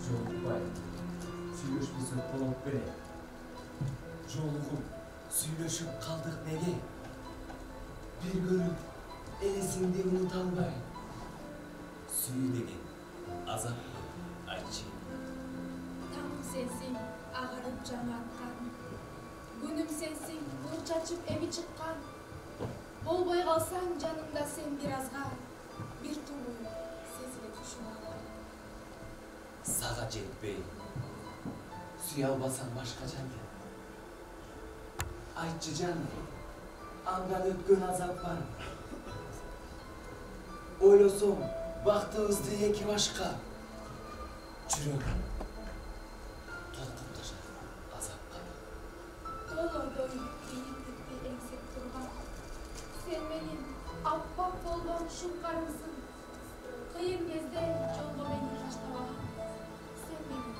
Жолукбай, сүйлөшпөсөк болуп бере. Жолугуп, сүйлөшүп калдык неге? Бир көрүп, элесиңди унута албай. Сүй деген азап айтчы. Таң сенсиң, агарып жаңа аткан. Күнүм сенсиң, нур чачып эми чыккан. Болбой калсаң жанымда сен бир азга, бир тулуу сезиле түшүнө. Сага жетпей, сүй албасаң башка жанды. Айтчы жаным, андан өткөн азап бар. Ойлосом, бактыбызды эки башка. Жүрөгүм толкуп ташар азапка. Тоолордон ийиктикти эңсеп турган. Сен менин аппак болгон шуңкарымсың. Кыйын кезде жолго мени таштабаган. Сен менин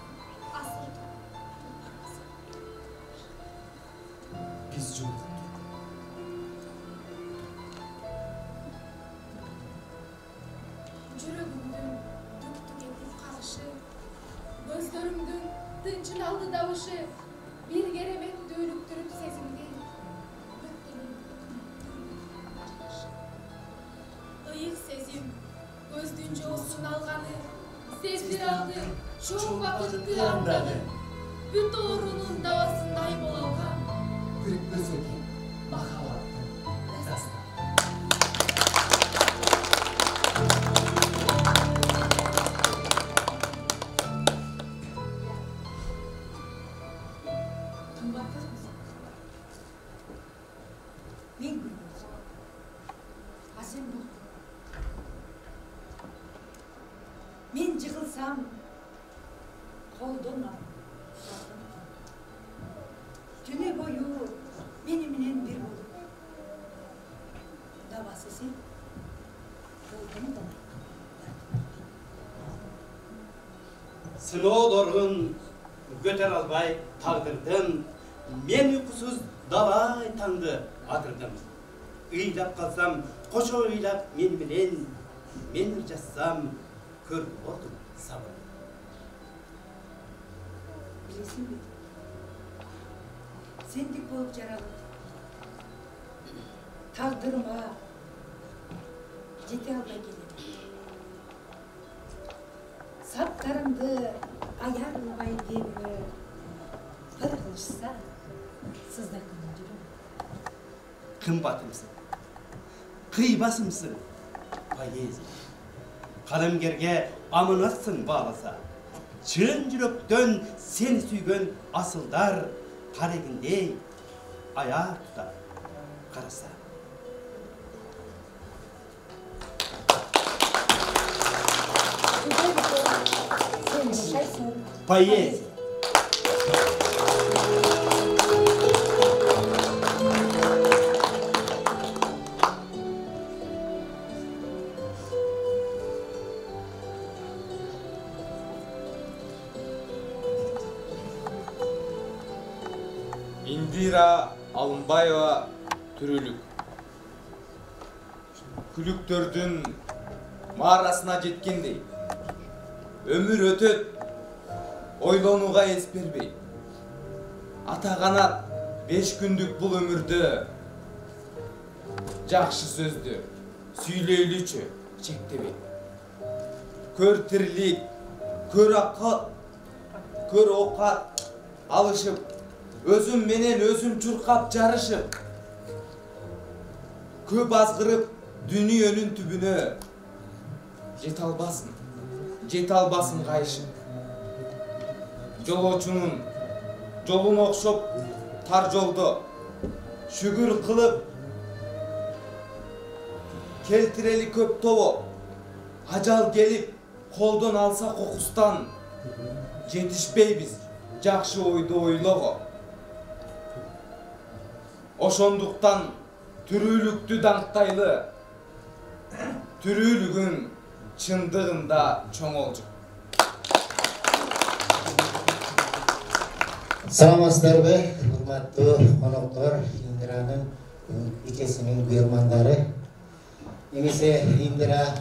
асыл Биз жолуктук. Жүрөгүмдүн дүк-дүк этип калышы, көздөрүмдүн тынчын алды дабышы, бир керемет дүүлүктүрүп сезимди. Ыйык сезим, көздүн жоосун алганы, сездир алды, чоң бакытты андады. Бүт оорунун дабасындай боло алган. Күрөкпөс экен, махаббаттын ырдасына. Мен Гүлназ. А сен бұл. Мен жығылсам, қолдың ал. Түне бойы меніменен бір болып. Дабасы сен, қолдың да. Сыноолорун көтөр албай тагдырдым, мен уйкусуз далай таңды атырдым. Ыйлап калсам, кошо ыйлап мен менен, мен жазсам, көр болдум сабыр. Білесің бе? Сендік болып жаралып, тағдырыма жете албай келем. Саптарымды аярылбай демі, бір қылышса, сыздайтын жүрем. Кымбатымсың, кыйбасымсың, поэзия. Қаламгерге аманатсың бағласа. Чын жүрөктөн сені сүйгөн асылдар қарегіндей аяқ тұтар қараса. Поэзия. Индира Алымбаева түрөлүк. Күлүктөрдүн маарасына жеткендей, өмүр өтөт, ойлонууга эс бербей. Ата канат 5 күндүк бул өмүрдө жакшы сөздү сүйлөйлүчү чектебей. Көр тирлик, көр оокат алышып, өзүм менен өзүм чуркап жарышып, көп азгырып дүнүйөнүн түбүнө жете албасын кайышып. Жолоочунун жолун окшоп тар жолдо шүгүр кылып келтирели көп тобо, ажал келип колдон алса кокустан, жетишпейбиз жакшы ойду ойлого. Ошондуктан түрүүлүктү даңктайлы, түрүүлүгүн чындыгында чоңолжу. Саламатсыздарбы, урматтуу коноктор, Индиранын кечесинин күйөрмандары. Эмесе Индира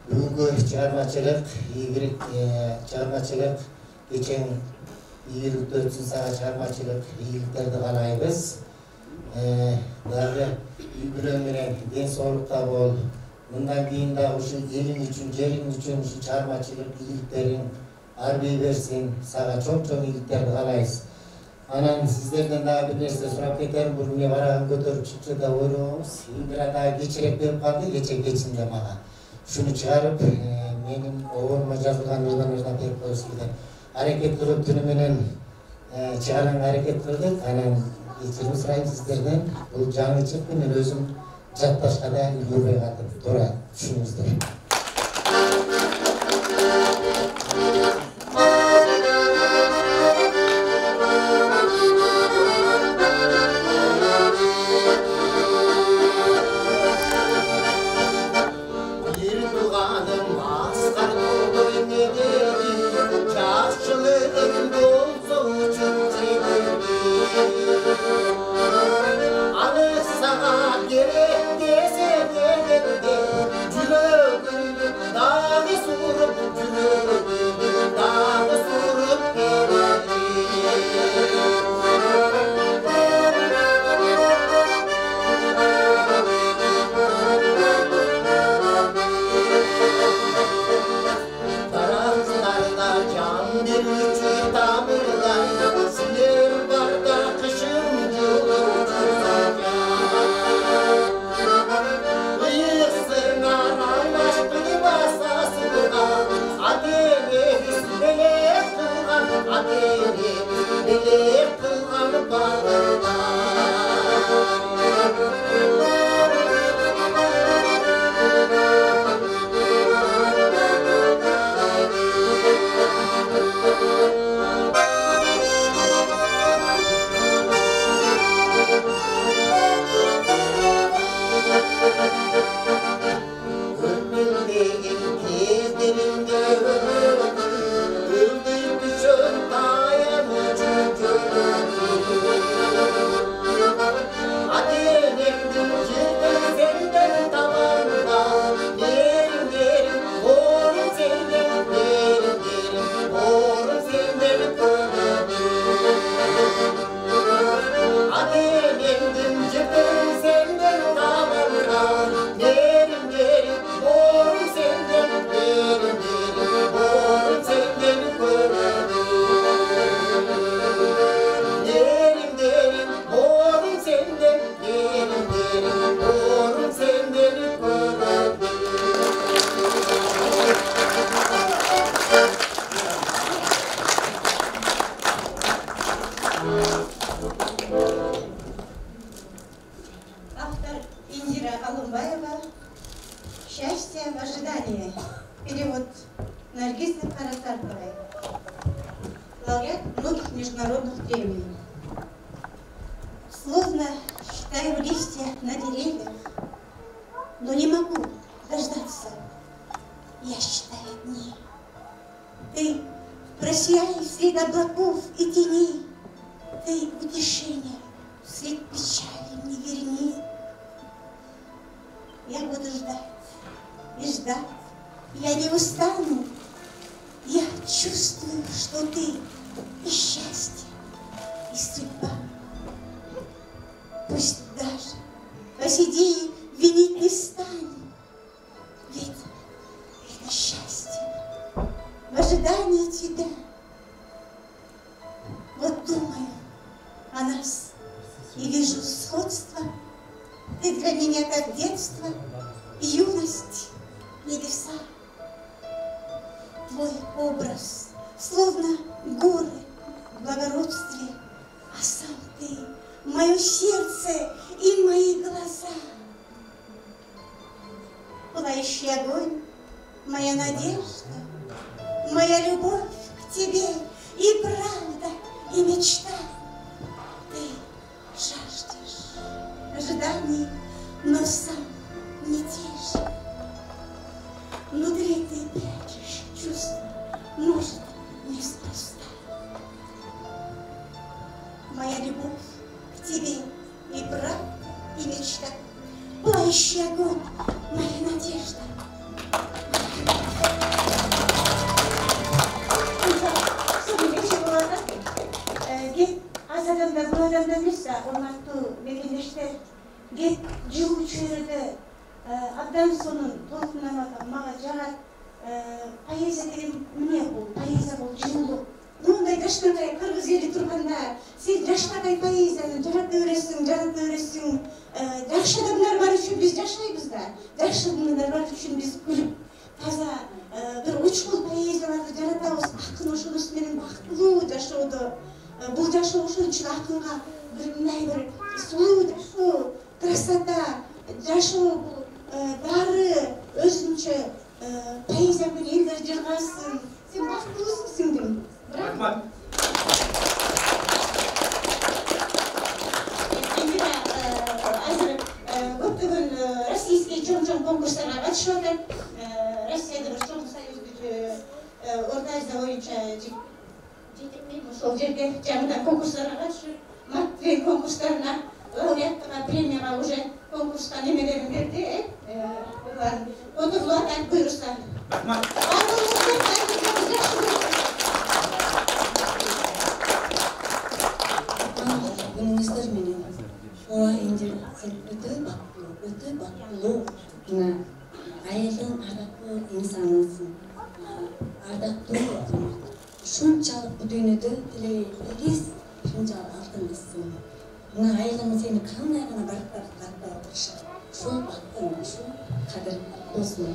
бүгүнкү чыгармачылык, ийгилик чыгармачылык, кечең ийгиликтүү өтсүн сага чыгармачылык ийгиликтерди каалайбыз. Дагы үй-бүлө менен ден соолукта бол. Мындан кийин да ушу элиң үчүн, жериң үчүн ушу чыгармачылык ийгиликтериң арбий берсин, сага чоң ийгиликтерди каалайбыз. Анан сиздерден дагы бир нерсе сурап кетем, бул эмне барагын көтөрүп чыкчы да ойлоңуз. Индира дагы кечирээк берип калды, кечинде мага. Шуну чыгарып, менин оборума жазылган ырдан берип коюңуз деп. Аракет кылып түнү менен чыгарганга аракет кылдык. Анан кечирим сурайм сиздерден. Бул жаңы чыкты, мен өзүм жатташка да үлгүрбөй калдым. Туура түшүнүңүздөр. Ощагут моя надежда. Азадамда бұл адамда емес, орнатты мекендештер, гет жылу чүйірді, абдан соның толқынамаға маға жағат, поэзия деген міне бұл, поэзия бұл жылулық. Мұндай жаштардай қырғыз елі тұрғанда, сен жаштардай поэзияны жаратты өресің, жақшы адамдар бар үшін біз жашаймыз да, жақшы адамдар бар үшін біз күліп, таза бір ұчқыл поэзияларды жаратамыз, ақын ошонысы менен бақыттылуу жашоодо. Бұл жашоо ошон үчүн акынга бир мындай бир сулуу жашоо, красота, жашоо бул баары өзүнчө поэзия менен элдер жыргасын. Сен бактылуусуң сиңдим. Рахмат. Азыр көптөгөн российский чоң конкурстарга катышып атат. Россияда бир чоң союз Орта Азия боюнча ошол жерге жаңыдан конкурстарга катышып, Матвей конкурстарына, лауреаттыга, премияга уже конкурска немелерин берди. Отурлуу атат буйруса. Рахмат. Күнүңүздөр менен ооба Индира, сен өтө бактылуу мына айылдын ардактуу инсанысың, ардактуу ушунчалык бул дүйнөдө элес ушунчалык алтынысың. Мына айылың сени кандай гана барып отурушат. Ушул бактың, ушул кадыр досуң.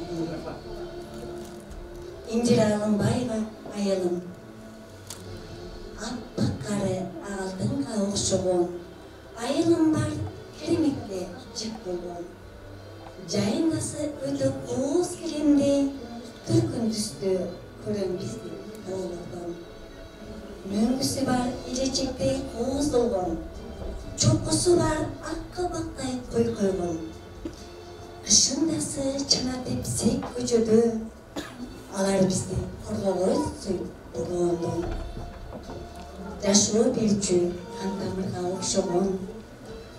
Индира Алымбаева айылым. Аппак кары алтынга окшогон. Айылым бар кереметте жик болгон. Жайындасы өтө кооз киримдей түркүн түстө көрөм бизди. Мөңгүсү бар илечектей кооздолгон, чокусу бар акка бактай кой койгон. Кышындасы чана тепсек көчөдө, алар бизди коргобойсуй болгондон. Жашоо билчү кантамырга окшогон,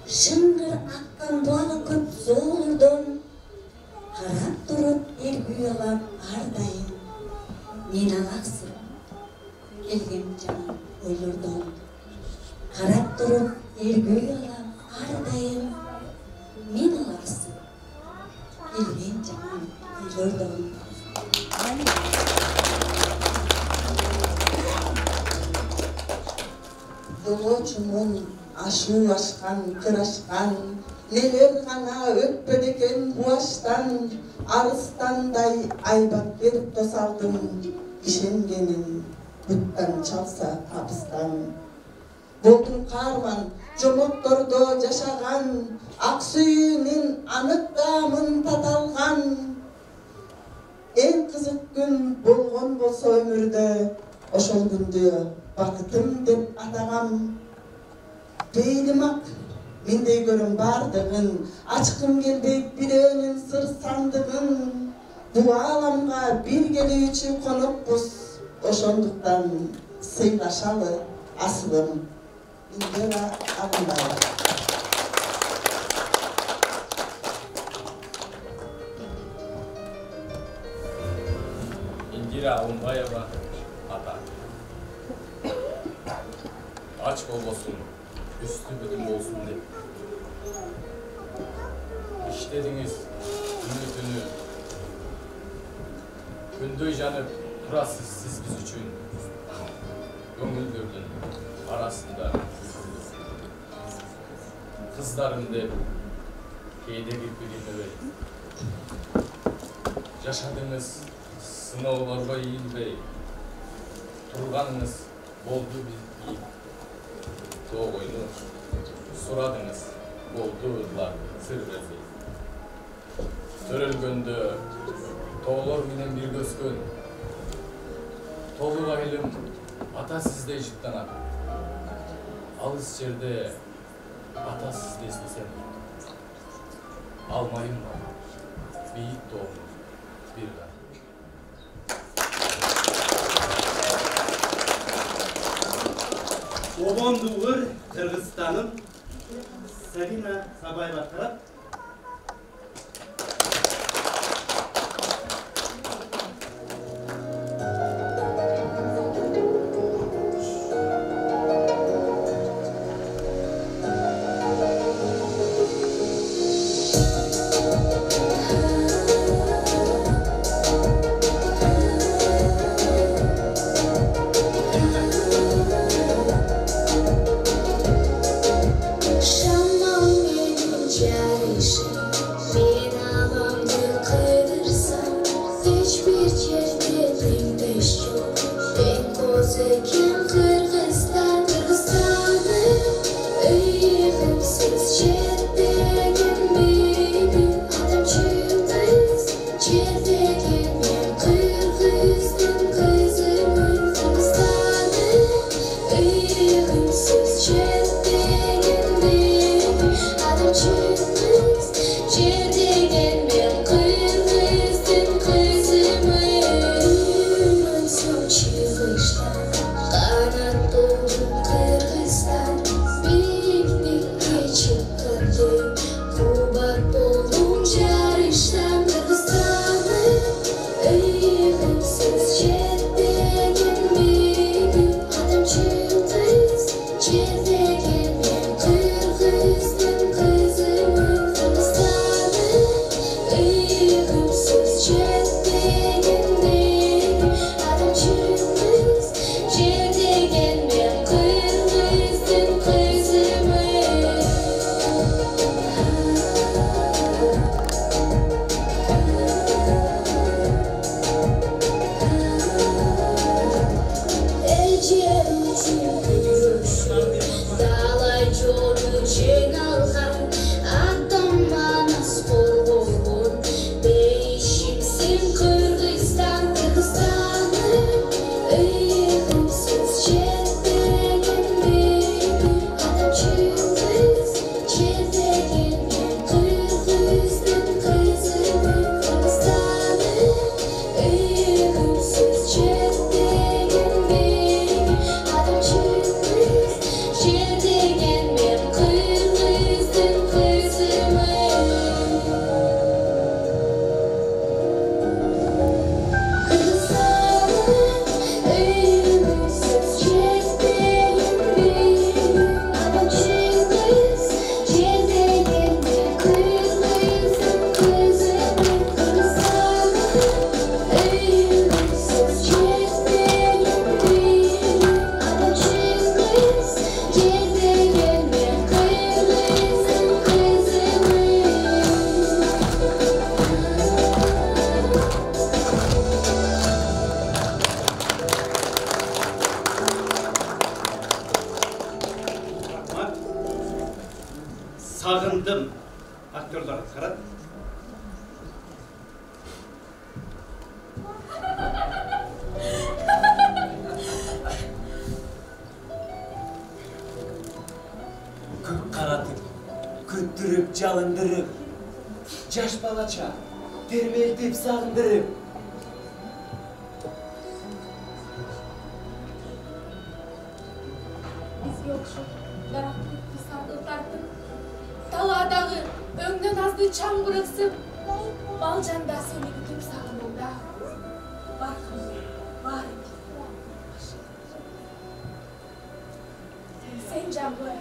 шыңгыр аккан буага көп зоолордон, карап туруп эргүү алам ар дайым. Мен алаксың келген жаман ойлордон, карап туруп эргүү алам ар дайым. Мен алаксың келген жаман ойлордон. Жолоочумун ашуу ашкан, кыр ашкан, нелер гана өтпөдү экен буаштан, арыстандай айбат берип тосалдым, ишенгенин буттан чалса абыстан. Болдум каарман, жомоктордо жашаган, ак сүйүүнүн анык даамын таталган. Эң кызык күн болгон болсо өмүрдө, ошол күндү бакытым деп атагам. Бейдим ак мендей көрөм бардыгын, ачкым келбейт бирөөнүн сыр сандыгын. Бул ааламга бир келүүчү конокпуз, ошондуктан сыйлашалы асылым. Индира Алымбаева. Индира Алымбаева ата. Ач болбосун, үстү бүтүн болсун деп. Иштедиңиз күнү-түнү. Күндөй жанып турасыз сиз биз үчүн. Көңүлдөрдүн арасында кыздарым деп кээде кирпигине жашадыңыз, сыноолорго ийилбей турганыңыз болду биз тоогойну сурадыңыз, болду ырлар сыр бербей. Төрөлгөндө тоолор менен бирге өскөн толук айылым ата сиздей жыттанат. Алыс жерде ата сизди эстесем, алмайым бийик тоомун бир да. Обондугур Кыргызстаным Сабина Сабаева тарап Sağındım. Aktörler karat. Көк қаратып, күттіріп, жалындырып, жаш балача, термелтіп, сағындырып. Бізге оқшып, дарақтылықты саңғы тартып, таладағы өңнен азды чаңғырықсып, балжанда сені күтіп сағынуда. Барқым, бар. Sen canlı,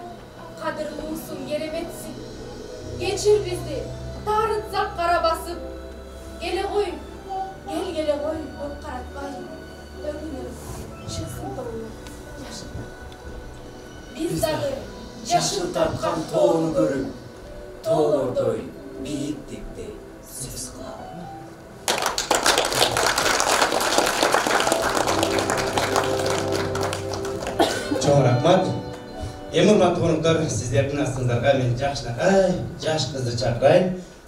kadırlısın, geremetsin. Geçir bizi, tarıtsak kara basıp. Gele koy, gele koy, ot karatmay. Önünü, çıksın doğru, yaşıtlar. Biz dağı, Yaşıl tatkan toğunu görüp, toğurdoy, biyittikti, söz kılar. Çok rahmat. Hurmatly konuklar, sizlerдің астыңыздарга мен жакшынакай жаш кызды чакырайын.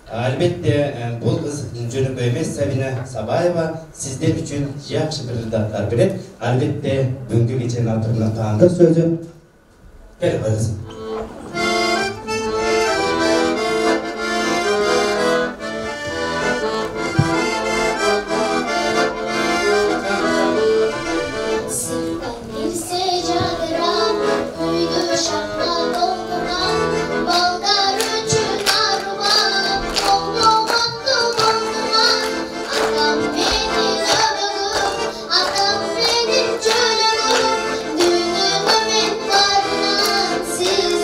Албетте бул кыз жөнөкөй эмес, Сабина Сабаева сиздер үчүн жакшы бир ырдаттар берет. Албетте бүгүнкү кеченин авторуна таандык сөзү. Келип кызым. Siz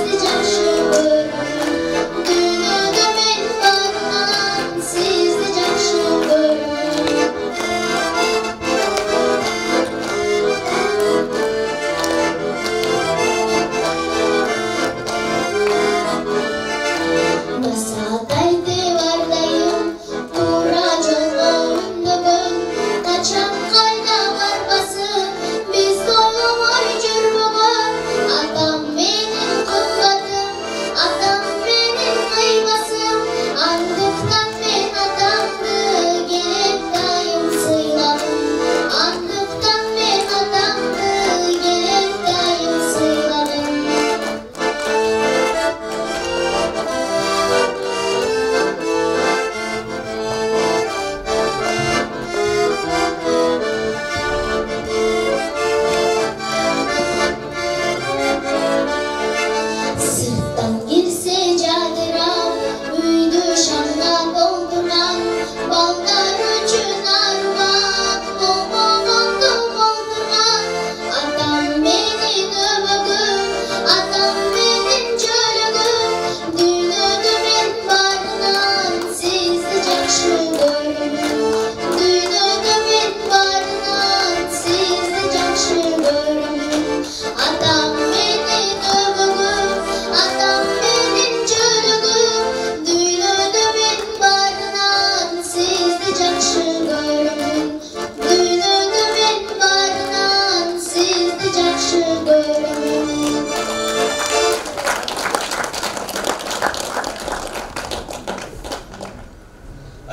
жакшы көрөм.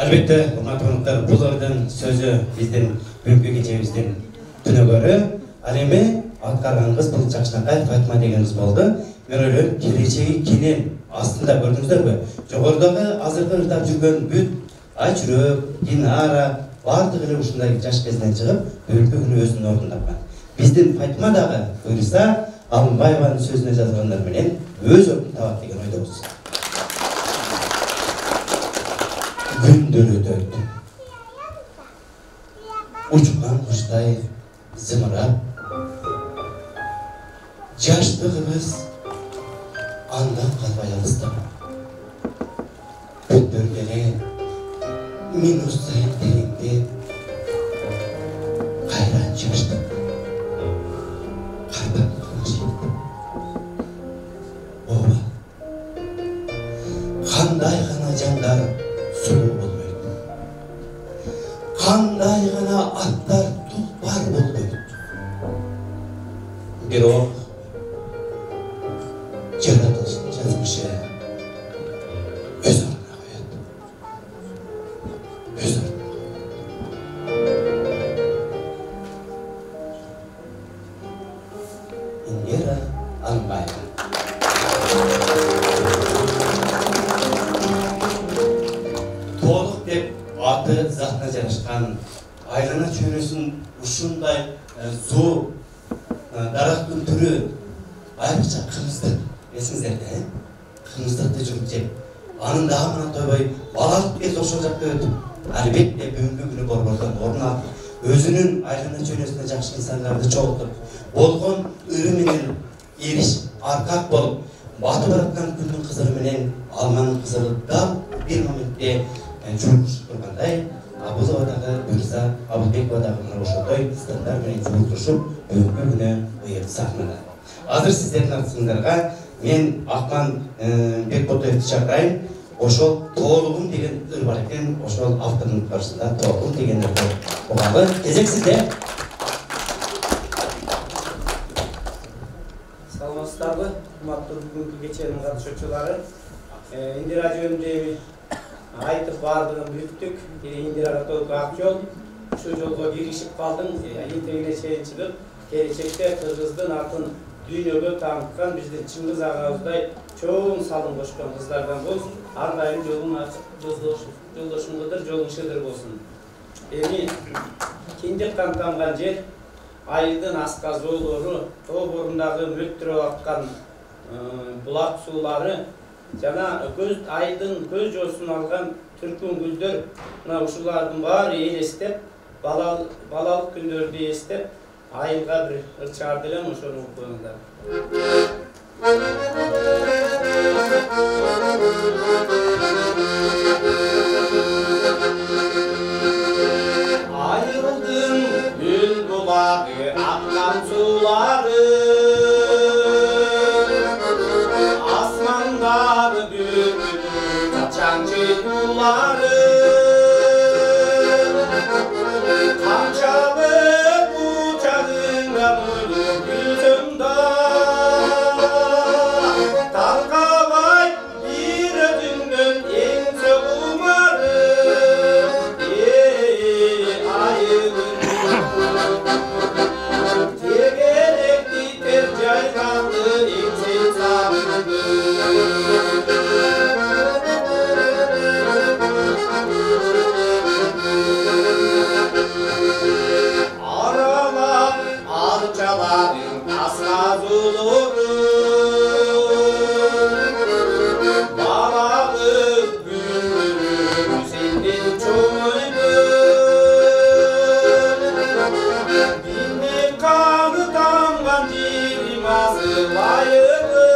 Әлбетте, урматтуу конокторлор, бул ырдын сөзү биздин бүгүнкү кечебиздин түнөгөрү. Ал эми аткарган кыз бул Жакшынакай Фатима деген кыз болду. Мен ойлойм, келечеги кенен астында көрдүңүздөрбү? Жогорудагы азыркы ырдап жүргөн бүт Айчүрөк, Динара бардыгы эле ушундай жаш кезинен чыгып, бүгүнкү күнү өзүнүн ордун тапкан. Биздин Фатима дагы буюрса, Алымбаеванын сөзүнө жазгандар менен өз ордун табат деген ойдобуз. Күндөр өтөт. Учкан куштай зымырап, жаштыгыбыз андан калбай алыстап. Күндөр келе минус сайын тереңдеп, кайран жаштык кайдан кылышып. Ооба, кандай гана жандар сулуу болбойт, кандай гана аттар тулпар болбойт. Бирок жаратылыштын жазмышы өз ордуна коет. Өз ордуна. Индира Алымбаева. Толук деп аты затына жарашкан, айлана чөйрөсүн ушундай зор дарактын түрү айрыкча кымыздык. Эсиңиздерде, кымыздыкты жугуп жеп, анын дагы менен тойбой балалык кез ошол жакта өтүп, албетте бүгүнкү күнү борбордон орун алып, өзүнүн айлана чөйрөсүнө жакшы инсандарды чогултуп, болгон өрү менен эриш аркак болуп, батып бараткан күндүн кызыры менен алманын кызыры дал бир моментте жугушуп тургандай, Абылова дагы буюрса, Абылбекова дагы мына ошондой кыздар менен жугуштушуп, бүгүнкү күнү быйыл сахнада. Азыр сиздердин артыңыздарга мен Акман Бекботоевди чакырайын. Ошол тоолугум деген ыр бар экен, ошол автордун каршысында тоолугум деген ырды угалы. Кезек сизде. Саламатсыздарбы, урматтуу бүгүнкү кеченин катышуучулары. Индира жөнүндө айтып бардыгын бүттүк. Индирага толук ак жол. Ушул жолго киришип калдым. Интегине чейин чыгып, келечекте кыргыздын атын дүйнөгө тааныткан биздин Чыңгыз агабыздай чоң салым кошкон кыздардан болсун. Ар дайым жолун ачык, жолдошуң кыдыр, жолуң шыдыр болсун. Эми киндик камтанган жер, айылдын аска жоолору, тоо борундагы мөлтүрөп аткан булак суулары жана айылдын көз жоосун алган түркүн гүлдөр, мына ушулардын баары элестеп, балалык күндөрдү эстеп, айылга бир ыр чыгарды элем, ошону угуп коюңдар. Айылдын гүл булагы, аккан суулары, асмандагы бүркүттүн чачаңчы туулары, камчалып учагыңа бойлуп күлсөм да, талкабай бир өзүңдөн эңсе кумары, айылым тегеректи тер жайганды эңсең сагынды. Аралап арчаларың асказулуру, балалык күндөрү сенден чоңойду, биндик каны тамган жерим азылайбы,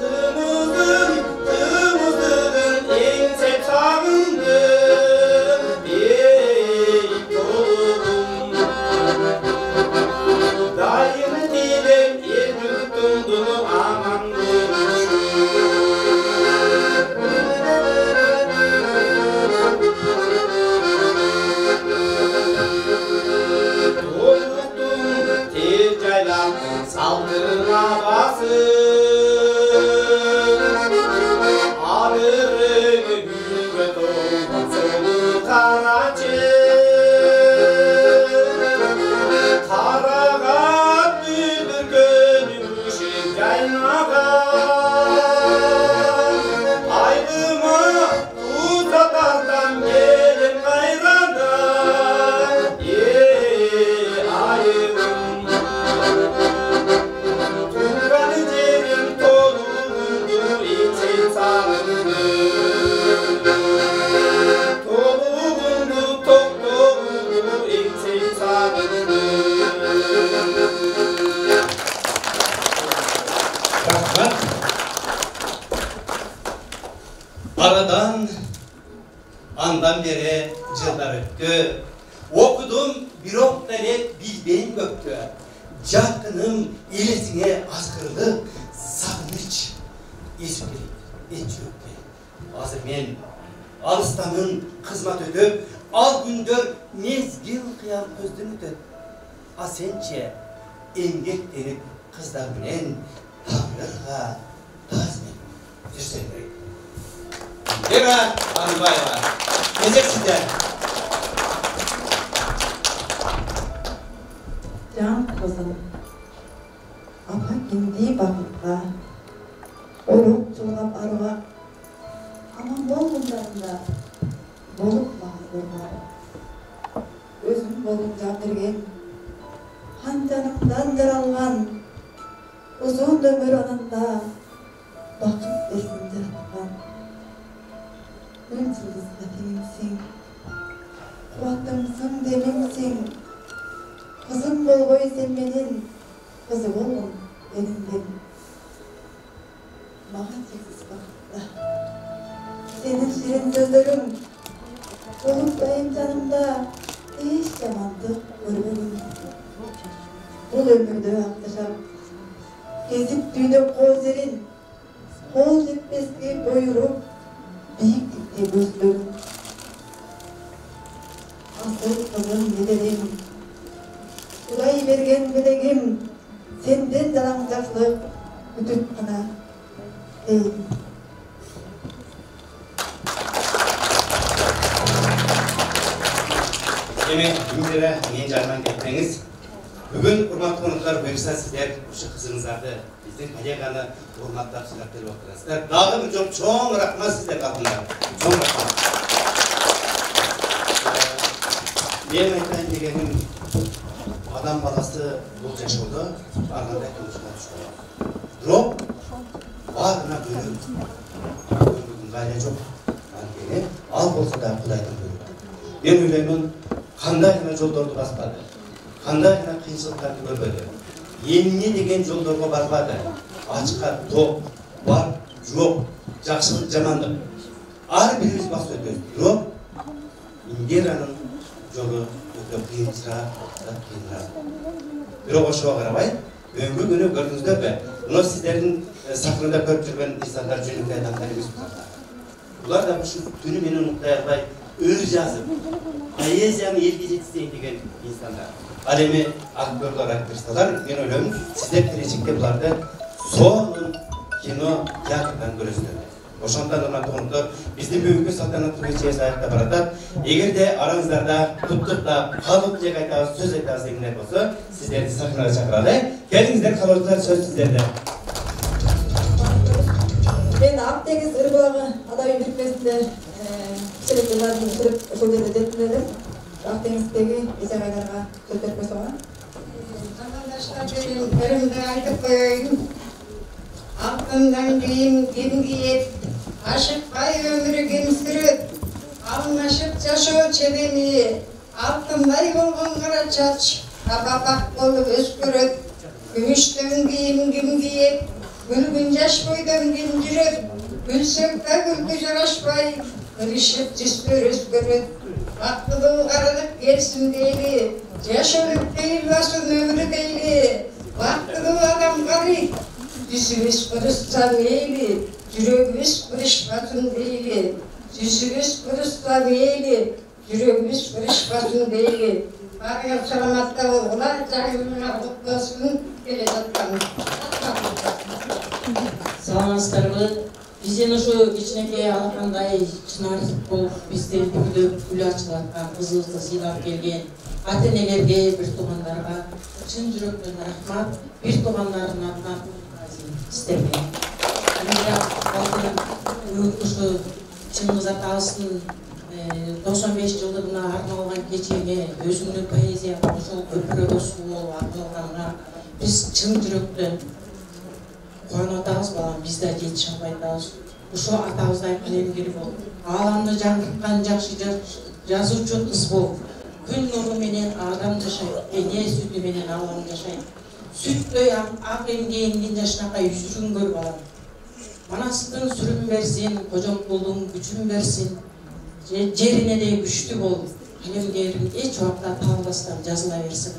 кымыздыгын эңсеп сагындым, толугум дайым Saldırına basın alırını gülme doğum sonu taracı Taragat büdür gönül ışık yaynagan Aydıma uzatardan gelin ayrandan ayım Tuğranı cerim toluğundu için sarıldı Toluğundu tok toluğundu için sarıldı Rahmat. Aradan andan beri yıllar öttü. Okudum bir ok tane bilbeğin göktü. Cakkınım ilesine askırdı. Sakınıç esukeli, etçülükte. Azır men alıstanın kızmat ödüp, al gündür mezgil kıyam közdün ötüp. Asençe engek denip kızlar bilen tavırlarga tazmen жүрсеңдер. Eva Hanbayeva, gezek sizler. Can kızım, apa kendi bakıpla, olup çolap arığa, ama bol bunlarında, bolup bağırırlar. Özüm bolup jandırgen, han canımdan daralgan, uzun ömür anında, bakıp esinde atkan. Ünsüz atemimsin, kuatımsın demimsin, kızım bolgoy sen menin, kızı bolun benimden. Mağa çeksiz bakıpta, senin şirin sözlerin, olup dayım canımda, hiç yamandık görmedim. Bul ömürde aklaşap, gezip düğünüp kozlerin, kol jetmesli boyurup, büyüklükte gözlüm. Asıl kızım bedelim, Kuday bergen bedegim, senden dalangaklık, kütüp kana deyim. Demek Indira men jarman kеттiniz. Bugün urmatlı konuklar buyursa sizler şu kızınızlardı bizden kollegаны урматтап сыйлап беріп отырсыздар. Дағы бір жол чоң рахмат сіздер қатындар. Чоң рахмат. Мен айтайын дегенім адам баласы бұл жашауда барғандай қиыншылыққа түсті. Бирок барына бөлек. Бүгін ғайла жоқ. Анткени ал болса да Кудайдын бөлөк. Мен ойлаймын, қандай ғана жолдарды баспады. Қандай ғана қиыншылықтарды көрбөдү. Эмне деген жолдорго барбады. Ачка тоқ, бар, жоқ, жакшылык, жамандык. Ар бирибиз басып өтөбүз. Бирок Индиранын жолу өтө кыйынчыраак. Бирок ошого карабай, бүгүнкү күнү көрдүңүздөрбү? Мына сиздердин сахнада көрүп жүргөн инсандар жөнүндө адамдар эмес булар. Булар да ушул түнү менен унутпай албай, өр жазып, поэзияны элге жеткизейин деген инсандар. Ал эми актерлор, актрисалар, мен ойлойм, сиздер келечекте буларды сонун кино, театрдан көрөсүздөр. Ошондон урматтуу конуктор, биздин бүгүнкү салтанаттуу кечебиз аякта баратат. Эгерде араңыздарда туттуктап, калып жек айтабыз, сөз айтабыз дегендер болсо, сиздерди сахнага чакыралы. Келиңиздер, калоочулар, сөз сиздерде. Мен Актеңиз ырбагы адабий бирикмесинде селекторлордун кырып ошол жерде жеткирелим. Актеңиздеги эсегайларга сөз берип койсоңор. Бірімді айтып қойайын. Алтындан киім кім киет, ашықпай өмірі кім сүрет, алмашып жашоо чебени, алтындай болған қара чач, апапақ болып өскөрөт, күмүштөн кийим ким киет, күлгүн жаш бойдон ким жүрөт, күлсөк да күлкү жарашпай, кырышып жүздөр өзгөрөт, бактылуу каралып келсин дейли, жашоолук дейли басын өмүрү дейли, бактылуу адам карый, жүзүбүз кырышса мейли, жүрөгүбүз кырышпасын дейли, жүзүбүз кырышса мейли, жүрөгүбүз кырышпасын дейли, Barıya salamatla olgular, cahilina kutlasın, gele жатқан. Саламатсыздарбы? Бизден ошо кичинекей алакандай чынар болуп бизди гүл ачып аткан кызыбызды сыйлап келген ата-энелерге, бир туугандарга чын жүрөктөн рахмат. Бир туугандарынын атынан сиздерге. Ошо чыңгыз атабыздын 95 жылдыгына арналган кечеге өзүңдүн поэзия ошол көпүрөгө суу болуп арналганга биз чын жүрөктөн кубанып атабыз. Балам биз да жетише албай атабыз. Ошо атабыздай калемгер болуп, ааламды жаңгырткан жакшы жазуучу кыз болуп, күн нуру менен адам жашайт, эне сүтү менен алам жашайт. Сүттөй ак эмгегиңдин жашынакай жүзүн көр балам. Манастын сүрүн берсин, кожомкулдун күчүн берсин. Жерине де күчтүү болуп, калемдерин эч убакта табылбастан жазыла берсин.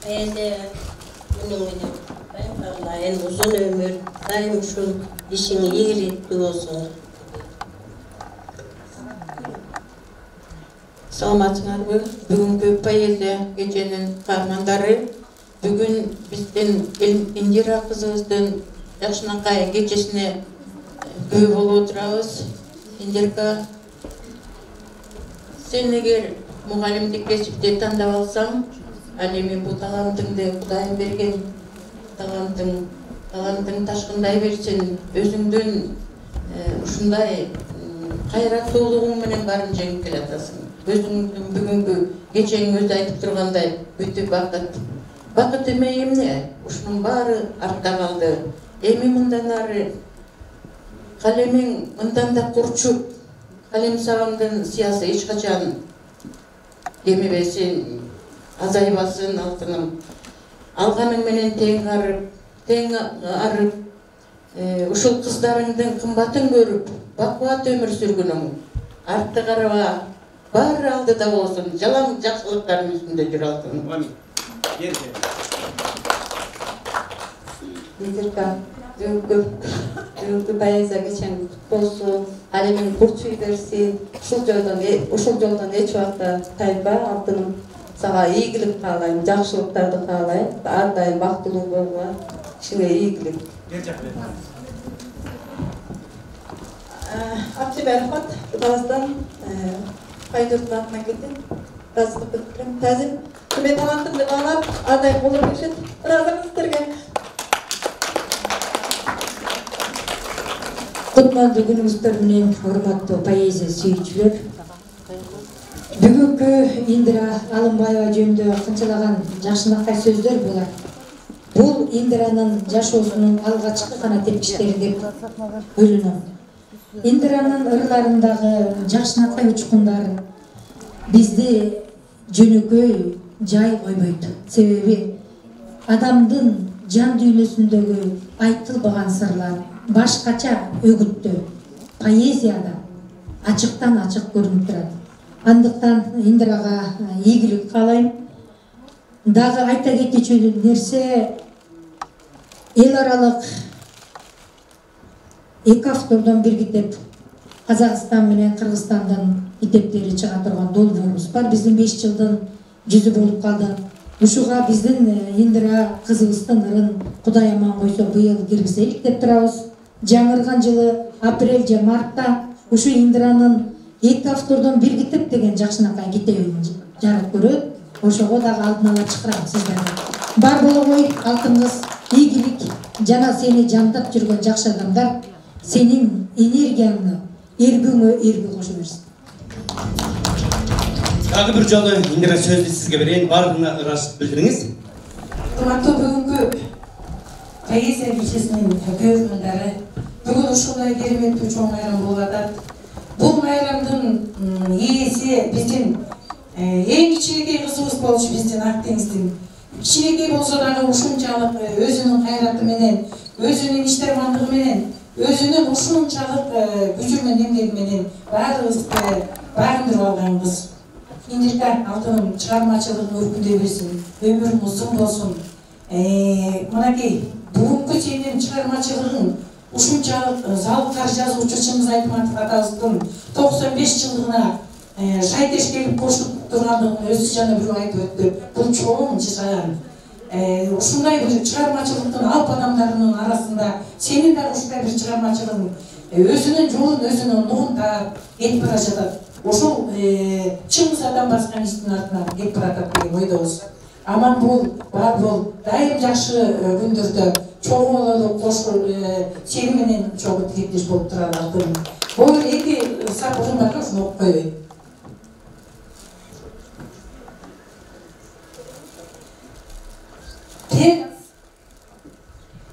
Поэзия күнүң менен байкалайын, узун өмүр, дайым ушул ишиң ийгиликтүү болсун. Саламатсыңарбы? Бүгүнкү поэзия кеченин каармандары, бүгүн биздин Индира кызыбыздын жакшынакай кечесине көй болуп отурабыз. Индирка, сен эгер мугалимдик кесипти тандап алсаң, ал эми бул талантыңды Кудайым берген талантың ташкындай берсин, өзүңдүн ушундай кайраттуулугуң менен баарын жеңип келатасың. Өзүңдүн бүгүнкү кечең өзү айтып тургандай бүт бакыт эмне эмне, ушунун баары артта калды. Эми мындан ары калемиң мындан да курчуп, калем сабамдын сыясы эч качан кемибесин, азайбасын алтыным. Алганың менен тең арып, ушул кыздарыңдын кымбатын көрүп, бакубат өмүр сүргүнүң. Артты караба, баары алдыда болсун, жалаң жакшылыктардын үстүндө жүрө алтыным. Индирка, бүгүнкү поэзия кечен болсун, алемиң курчуй берсин, ушул жолдон эч убакта тайынба, алтыным. Сага ийгилик каалайм, жакшылыктарды каалайм, ар дайым бактылуу болууга, ишиңе ийгилик. Акчебай рахмат, Кудайыбыздан Пайдурдун атынан келдим. Разылык билдирем. Тазим, мен талантымды баалап, ар дайым колдоп беришет. Ыраазымын сиздерге. Кутмандуу күнүңүздөр менен, урматтуу поэзия сүйүүчүлөр. Бүгүнкү Индира Алымбаева жөнүндө канчалаган жакшынакай сөздөр болар. Бул Индиранын жашоосунун алгачкы гана тепкичтери деп ойлоном. Индиранын ырларындагы жакшынакай учкундары бизди жөнөкөй жай койбойт. Себеби адамдын жан дүйнөсүндөгү айтылбаган сырлар башкача өгүттө поэзияда ачыктан ачык көрүнүп турат. Андыктан Индирага ийгилик каалайм. Дагы айта кетүүчү нерсе, эл аралык 2 автордон бир китеп, Казакстан менен Кыргызстандын китептери чыга турган долбоорубуз бар. Биздин 5 жылдын жүзү болуп калды. Ушуга биздин Индира кызыбыздын ырын Кудай аман койсо быйыл киргизелик деп турабыз. Жаңырган жылы апрель же мартта ушу Индиранын 2 автордон бир китеп деген жакшынакай китебин жарык көрөт. Ошого дагы алдын ала чакырам сиздерди. Бар болгой алтын кыз, ийгилик жана сени жамдап жүргөн жакшы адамдар сенин энергияңды эргүүңө эргүү кошо берсин. Дагы бир жолу Индира сөздү сизге берейин, баарына ырашып билдириңиз. Урматтуу бүгүнкү поэзия кечесинин көрөрмөндөрү бүгүн ушундай кереметтүү чоң майрам болуп атат. Бул майрамдын ээси биздин эң кичинекей кызыбыз болчу, биздин Актеңиздин. Кичинекей болсо дагы ушунчалык өзүнүн кайраты менен, өзүнүн иштермандыгы менен, өзүнүн ушунчалык күчү менен эмгеги менен баарыбызды багындырып алган кыз. Индирка, алтыным, чыгармачылыгың өркүндөй берсин, өмүрүң узун болсун. Мынакей, бүгүнкү сенин чыгармачылыгың ушунчалык залкар жазуучу Чыңгыз Айтматов атабыздын 95 жылдыгына Шайдеш келип кошуп тургандыгын өзү жана бирөө айтып өттү. Бул чоң жыган. Ушундай бир чыгармачылыктын алп адамдарынын арасында сенин дагы ушундай бир чыгармачылыгың өзүнүн жолун өзүнүн нугунтап кетип бара жатат. Ошол чыңгыз адам баскан иштин артынан кетип баратат деген ойдобуз. Аман бол, бар бол, дайым жакшы күндөрдө чогуу бололу, кошул сени менен чогуу тилектеш болуп туралы алтыным. Бул эки сапырым бар, ушуну окуп койбойт.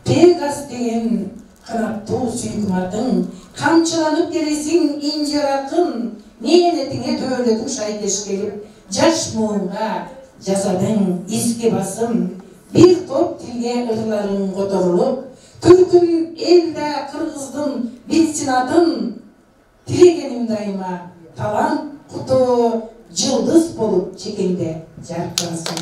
Пегас деген канаттуу сүйкүмардын камчыланып келесиң инжир акын, мээнетиңе дөөлөтүң шайдеш келип, жаш муунга жасадың изге басым, бир топ тилге ырларың которулуп, түркүн элде кыргыздын билсин атын, тилегеним дайыма талант куту жылдыз болуп чекеңде жаркырасың.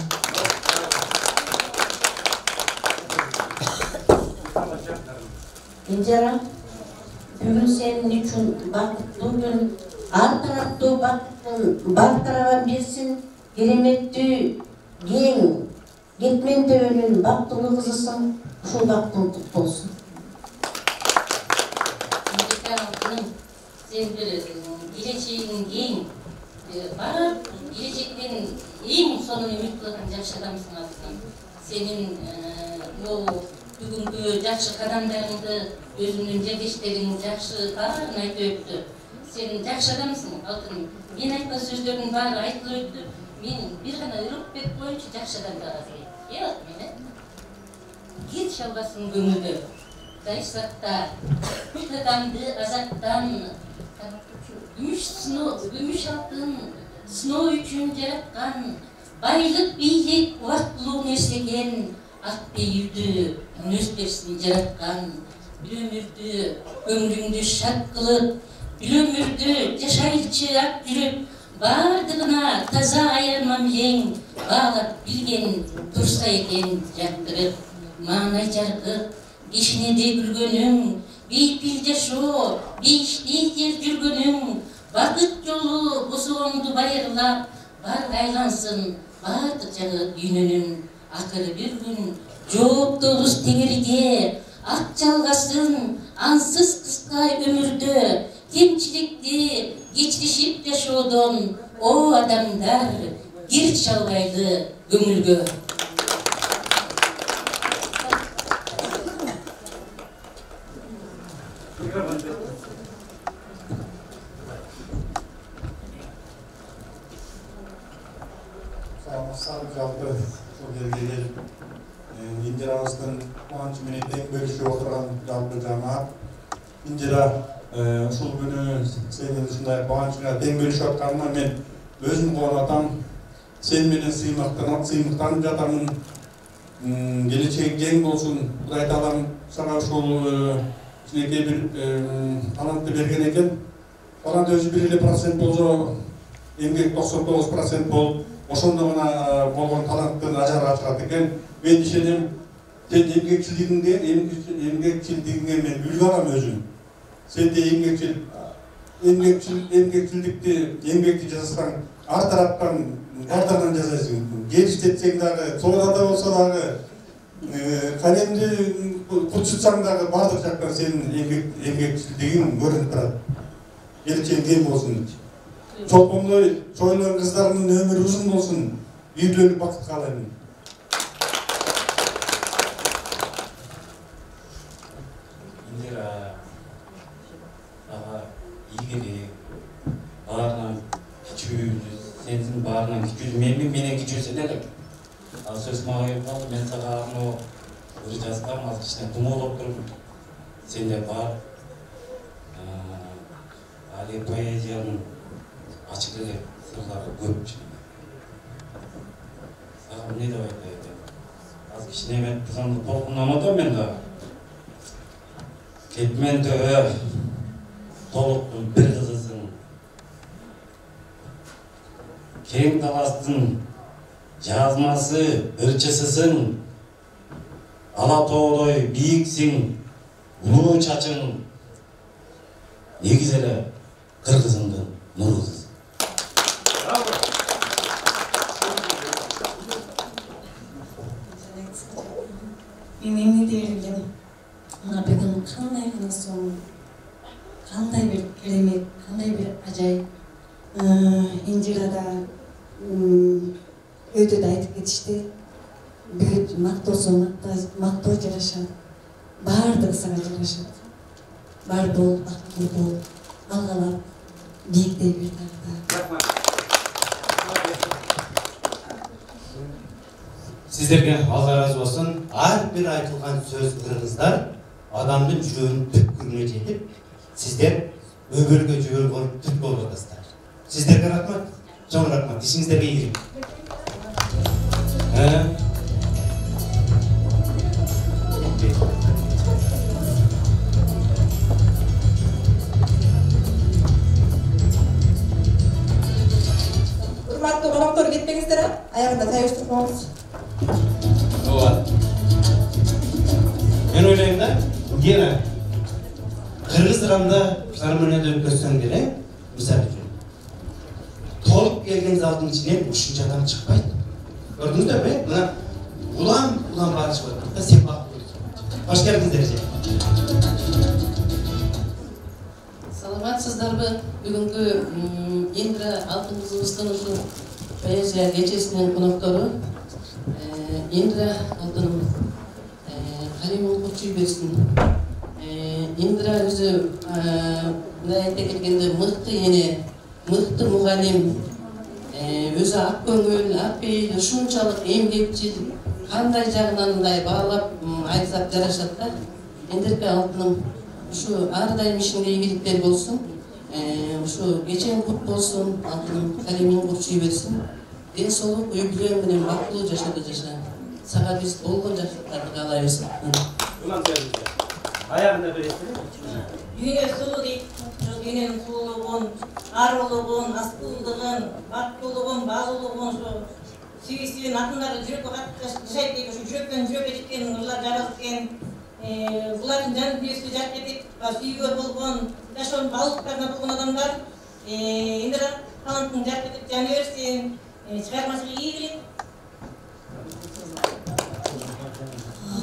Инжара, бүгүн сенин үчүн бакыттуу күн, ар тараптуу бакыттын бар тарабан берсин, кереметтүү кең кетмен төбөнүн бактылуу кызысың, ушул бактың кут болсун. Сен бир келечегиң кең, бар келечектен эң сонун үмүт кылган жакшы адамсың алтыным. Сенин бүгүнкү жакшы кадамдарыңды, өзүңдүн жерлештериң жакшы баарын айтып өттү. Сен жакшы адамсың алтыным. Мен айткан сөздөрдүн баары айтылып өттү. Мен бир гана ырып бек боюнча жакшы адамдарга дейм. Мени кет шалгасың көңүлдө. Дайсакта адамды азаттан күмүш алтын сыноо үчүн жараткан, байлык бийлик убактылуу нерсе экен, ак пейилдүү мүнөз берсин жараткан, бир өмүрдү көңүлүңдү шат кылып, бир өмүрдү жашайлчы ак жүрүп, бардыгына таза аяр мамилең баалап билген турса экен жактырып, маанай жаркып кишинеде күлгөнүң, бейпил жашоо, бейиштей жер жүргөнүң, бакыт жолу босооңду байырлап, бар айлансын бардык жагы дүйнөнүн. Акыры бир күн жооптуубуз теңирге, ак жалгасын ансыз кыска өмүрдө, кемчиликти кечиришип жашоодон, о адамдар, кир чалгайлы көңүлгө. Салып жалпы сол жерге келип, Индирабыздын кубанычы менен тең бөлүшүп отурган жалпы жамаат. Индира ушул күнү сенин ушундай кубанычыңа тең бөлүшүп атканына мен өзүм кубанатам. Сен менен сыймыктанып жатамын. Келечеги кең болсун. Кудай таалам сага ушул кичинекей бир талантты берген экен. Талант өзү 1% болсо, эмгек 99% болуп, ошондо гана болгон таланттын ажары ачылат экен. Мен ишенем, сен эмгекчилдигиңе мен үлгү алам өзүм. Сенде эмгекти жасасаң, ар тараптан бардыгынан жасайсың. Келиштетсең дагы, соодада болсо дагы, калемди курчутсаң дагы бардык жактан сенин эмгекчилдигиң көрүнүп турат. Келечегиң кең болсун. Чолпондой чойлон кыздарынын өмүрү узун болсун. Үйлөнүп бакыт каалайм. Индира ага ийгилик, баарынан кичүү, сенин баарынан кичүү, менен кичүү сен элең. Ал сөз мага келип, мен сага аны ыр жазгам, азыр кичине тумоолоп туруп, сенде бар. Али поэзиянын ачык эле сырлары көп. Сага эмне деп айтайын? Азыр кичине мен кызымды толкундан атам мен да. Кетмен төбө толуктун бир кызысың. Кең таластын жазмасы ырчысысың. Ала тоодой бийиксиң, улуу чачың. Негиз эле кыргызымдын нуру кызы. Мен эмне дер элем? Мына бүгүн кандай гана соң, кандай бир керемет, кандай бир ажайып. Индирада өтө да айтып кетишти. Бүт мактоосу мактоо жарашат. Баардыгы сага жарашат. Бар бол, бактылуу бол, алгалап, бийиктей бир тарта. Сіздерге Алла разы болсын. Ар бир айтылған сөз ырғыздар адамдың жүрегінің түпкіріне жетіп, сіздер өбөлгө жібер болып түрткі болып жатасыздар. Сіздерге рахмат, чоң рахмат. Ишиңиздерге ийгилик. Урматтуу коноктор, кетпеңиздер, аягында тайып турмаңыз. Мен ойлаймын да, Гера, Кыргыз драмда филармонияда өткөрсөң деле, мисалы үчүн, толуп келген залдын ичинен ушунча адам чыкпайт. Көрдүңүздөр бе? Мына улам барышып атат да, сен бактылуу. Кош келдиңиздер. Саламатсыздарбы? Бүгүнкү Индира алтын кызыбыздын ушу поэзия кечесинин коноктору Индира алтыным калемин курчуй берсин. Индира өзү мындай айта келгенде мыкты эне, мыкты мугалим, өзү ак көңүл, ак пейил, ушунчалык эмгекчил, кандай жагынан мындай баалап айтсак жарашат да. Индирка алтыным ушу ар дайым ишиңде ийгиликтер болсун. Ушу кечең кут болсун, алтыным калемин курчуй берсин. Ден соолук, үй бүлөң менен бактылуу жашоодо жаша. Сага биз болгон жакшылыктарды каалайбыз. Аягында бересиз. Дүйнө сулуу дейт. Дүйнөнүн сулуулугун, арулугун, астуулугун, бактылуулугун, баалуулугун, сүйүүсүн атындагы жүрөккө катты жашайт дейт. Ушу жүрөктөн жүрөккө жеткен ырлар жаралып экен. Булардын жан дүйнөсү жарык этип, сүйүүгө болгон, жашоонун баалуулуктарына болгон адамдар Индира талантын жарык этип жана берсин. Чыгармачылык ийгилик.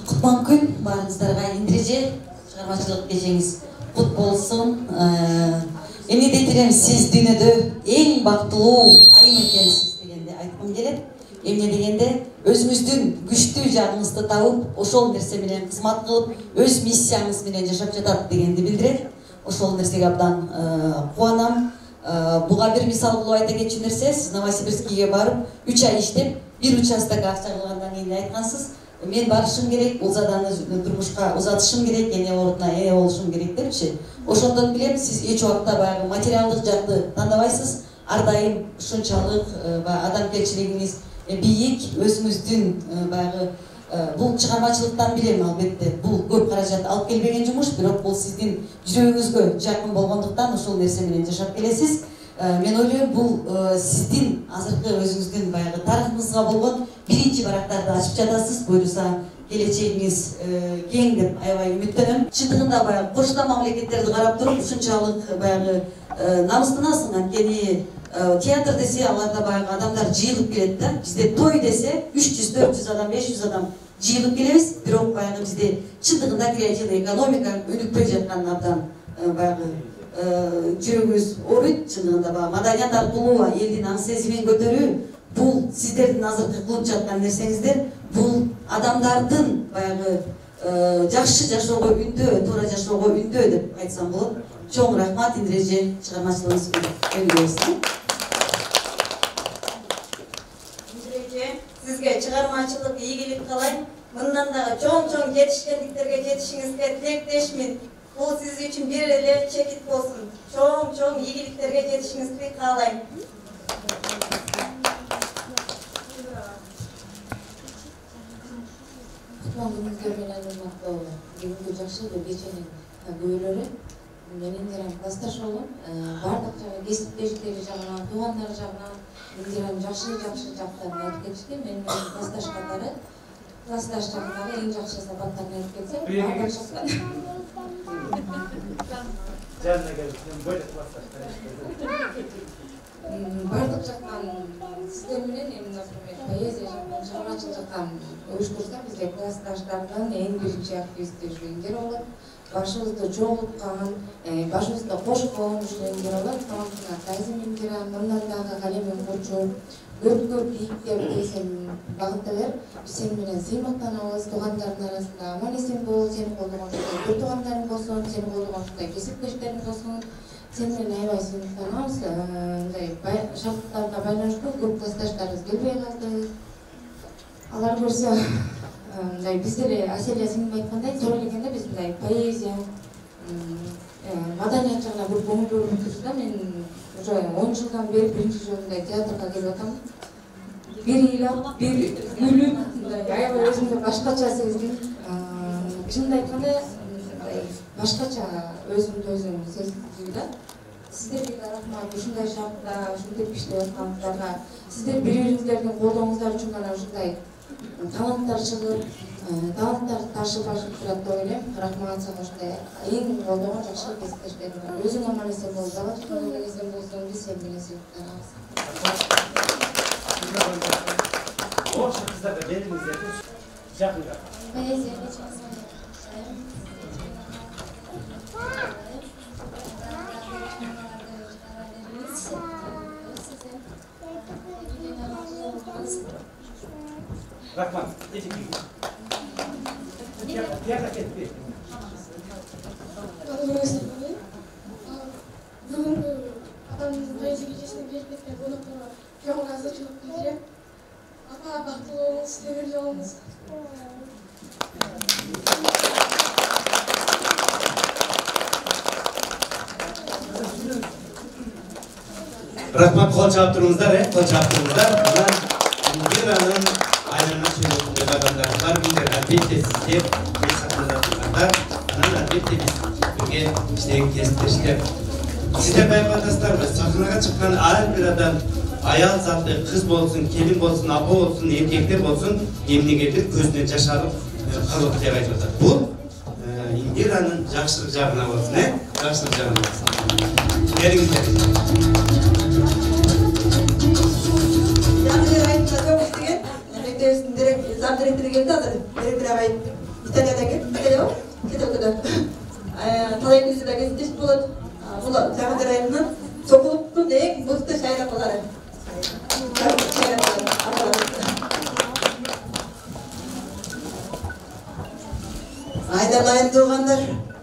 Кутман күн баарыңыздарга. Индиреже чыгармачылык кечеңиз кут болсун. Эмне дейт элем, сиз дүйнөдө эң бактылуу айым экенсиз дегенде айткым келет. Эмне дегенде, өзүңүздүн күчтүү жагыңызды табып, ошол нерсе менен кызмат кылып, өз миссияңыз менен жашап жатат дегенди билдирет. Ошол нерсеге абдан кубанам. Буга бир мисал кылып айта кетчү нерсе, сиз Новосибирскийге барып, 3 ай иштеп, бир участокко акча кылгандан кийин айткансыз, мен барышым керек, Улзаданы турмушка узатышым керек, эне ордуна эне болушум керек депчи. Ошондон билем, сиз эч убакта баягы материалдык жакты тандабайсыз. Ар дайым ушунчалык адамгерчилигиңиз бийик, өзүңүздүн баягы бул чыгармачылыктан билем, албетте. Бул көп каражат алып келбеген жумуш, бирок бул сиздин жүрөгүңүзгө жакын болгондуктан ошол нерсе менен жашап келесиз. Мен ойлойм, бул сиздин азыркы өзүңүздүн баягы тарыхыңызга болгон биринчи барактарды ачып жатасыз. Буюрса келечегиңиз кең деп аябай үмүттөнөм. Чындыгында баягы кошто мамлекеттерди карап туруп ушунчалык баягы намыстанасың. Анткени театр десе аларда баягы адамдар жыйылып келет да. Бизде той десе 300-400 адам, 500 адам жыйылып келебиз. Бирок баягы бизде чындыгында креативдүү экономика өнүкпөй жаткан абдан баягы жүрөгүбүз ооруйт. Чындыгында баягы маданият аркылуу элдин аң сезимин көтөрүү, бул сиздердин азыркы кылып жаткан нерсеңиздер, бул адамдардын баягы жакшы жашоого үндөө, туура жашоого үндөө деп айтсам болот. Чоң рахмат, Индиреже, чыгармачылыгыңыз өнүгө берсин. Индиреже, сизге чыгармачылык ийгилик каалайм. Мындан дагы чоң жетишкендиктерге жетишиңизге тилектешмин. Бул сиз үчүн бир эле чекит болсун. Чоң ийгиликтерге жетишиңизди каалайм. Күнүңүздөр менен урматтуу бүгүнкү жакшы кеченин күбөлөрү. Мен Индиранын классташым. Бардык кесиптештери жагынан, туугандары жагынан Индиранын жакшы жактарын айтып кетишти. Мен классташ катары, классташ жагындагы эң жакшы сапаттарын айтып кетсем, бардык жактан. Бардык жактан сиздер менен, например, поэзия жактан чыгармачылыктан уюштурса бизде классташтардан эң биринчи активисттер жүргөндөр болот. Башыбызды жогуткан, башыбызда кошуп койгон жүргөндөр болот. Тамамына Тайзим Индира, мындан дагы Галемин Курчу, көп ийиктер десем багытталар. Биз сени менен сыймыктанабыз, туугандардын арасында аман эсен бол, сени колдогон ушундай бир туугандарың болсун, сени колдогон ушундай кесиптештериң болсун. Сен менен аябай сыймыктанабыз. Мындай шарттарга байланыштуу көп классташтарыбыз келбей калды. Алар көрсө мындай биз деле Аселия сиңдим айткандай, туура элегенде биз мындай поэзия, маданият жагына көп көңүл бөлүп жүрүбүз да. Мен уже 10 жылдан бери биринчи жолу мындай театрга келип атам. Бир ыйлап, бир күлүп, мындай аябай өзүмдү башкача сездим. Чынын айтканда башкача өзүмдү өзүм сездим да. Сиздерге да рахмат, ушундай шартта, ушинтип иштеп атканыңыздарга. Сиздер бири-бириңиздердин колдооңуздар үчүн гана ушундай таланттар чыгып, таланттар ташып ашып турат деп ойлойм. Рахмат сага ушундай эң колдогон жакшы кесиптештериң бар. Өзүң аман эсен бол, бала аман эсен болсун, биз сени менен сыймыктанабыз. Ошо кыздарга бериңиздер. Жакынга. Поэзия Рахмат, бүгүнкү атамыздын поэзия кечесине келип кеткен конокторго чоң ыраазычылык билдирем. Апа бактылуу болуңуз, тебирлүү болуңуз. Рахмат, кол чаап туруңуздар, кол чаап туруңуздар. Индиранын айлана сүйлөтүндө адамдар бар, билдер албетте сиздер беш сахнада тургандар, анан албетте биз бирге иштеген кесиптештер. Сиздер байкадыңыздарбы, сахнага чыккан ар бир адам аял заты, кыз болсун, келин болсун, апа болсун, эркектер болсун, эмнегедир көзүнө жаш алып калып деп айтып атат. Бул Индиранын жакшылык жагына болсун, жакшылык жагына болсун. Бериңиздер. Зам директори келди азыр. Директор агай Италиядан келип, Италия кетип. Талай кезде кесиптешип болот. Бул Жагыдыр айылынан Сокулуктун эң мыкты шайыр апалары. Айдалайын туугандар,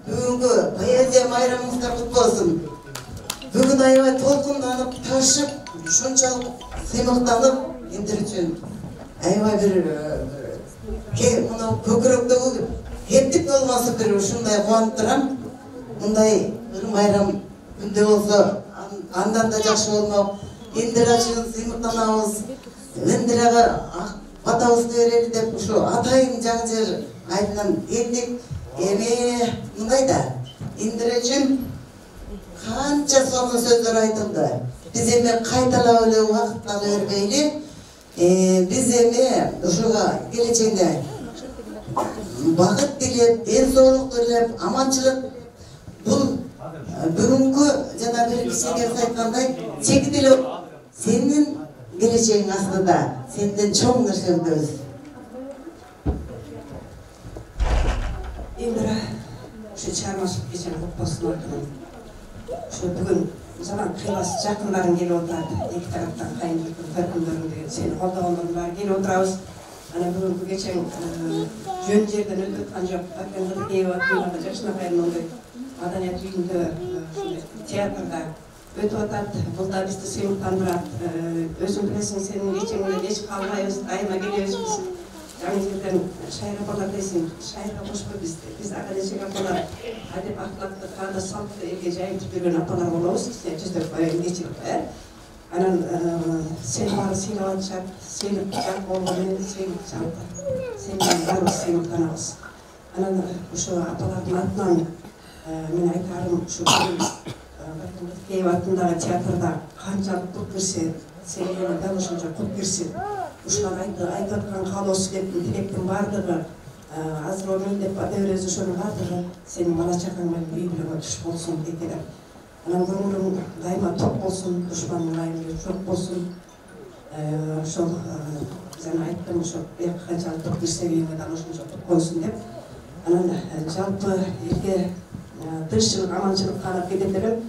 бүгүнкү поэзия майрамыңыздар куту болсун. Бүгүн аябай толкунданып, ташып, ушунчалык сыймыктанып, Индира үчүн аябай бир мына көкүрөктөгү кептик болгонсуп бир ушундай кубанып турам. Мындай бир майрам күндө болсо андан да жакшы болмок. Индира үчүн сыймыктанабыз. Индирага батабызды берели деп ушу атайын жаңы жер айынан келдик. Эми мындай да Индира үчүн канча сонун сөздөр айтылды. Биз эми кайталап эле убакыт ала бербейли. Биз эми ушуга келечегинде бакыт тилеп, ден соолук тилеп, аманчылык. Бул бүгүнкү жана бир кишиңер айткандай чекит эле сенин келечегиң астында, сенден чоң нерсе күтөбүз. Индира, ушу чыгармачылык кечени куту болсун артынан. Ушу бүгүн заман кыйлас жакындарың келип отурат. Эки тараптан кайындыктын көркүмдөрүң деген сени колдогондордун баары келип отурабыз. Ana бүгүнкү кечең жөн жерден өтүп аткан жок. Акыркы кийип жашынакайдын ондай маданият үйүндө театрда өтүп атат. Бул да бизди сыймыктандырат. Өзүң билесиң, сенин кечең менен эч калбайбыз, дайыма келебиз биз. Жаңы жерден шайыр апалар дейсиң, шайырга кошпой бизди. Биз ага нечеге апалар адеп ахлакты, каада салтты элге жайылтып жүргөн апалар болобуз. Жүздөк кечирип, Анан сени баары сыйлап атышат, сыйлык жак болгон менен сыйлык жагат. Сени баарыбыз сыймыктанабыз. Анан ушу апалардын атынан мен айтарым, ушу Киев атындагы театрда канчалык кут кирсе, сени дал ошончо кут кирсин. Ушулар айтып аткан каалоосу деп тилектин баардыгы азыр ойнойм деп ата беребиз, ошонун баардыгы сенин бала чакаң менен үй бүлөгө туш болсун дейт элем. Анан көңүлүң дайыма ток болсун, душмандын айылы жок болсун. ошол жана айттым ошо канчалык тирсегиңе да ошончо койсун деп. Анан жалпы элге тынччылык, аманчылык каалап кетет элем.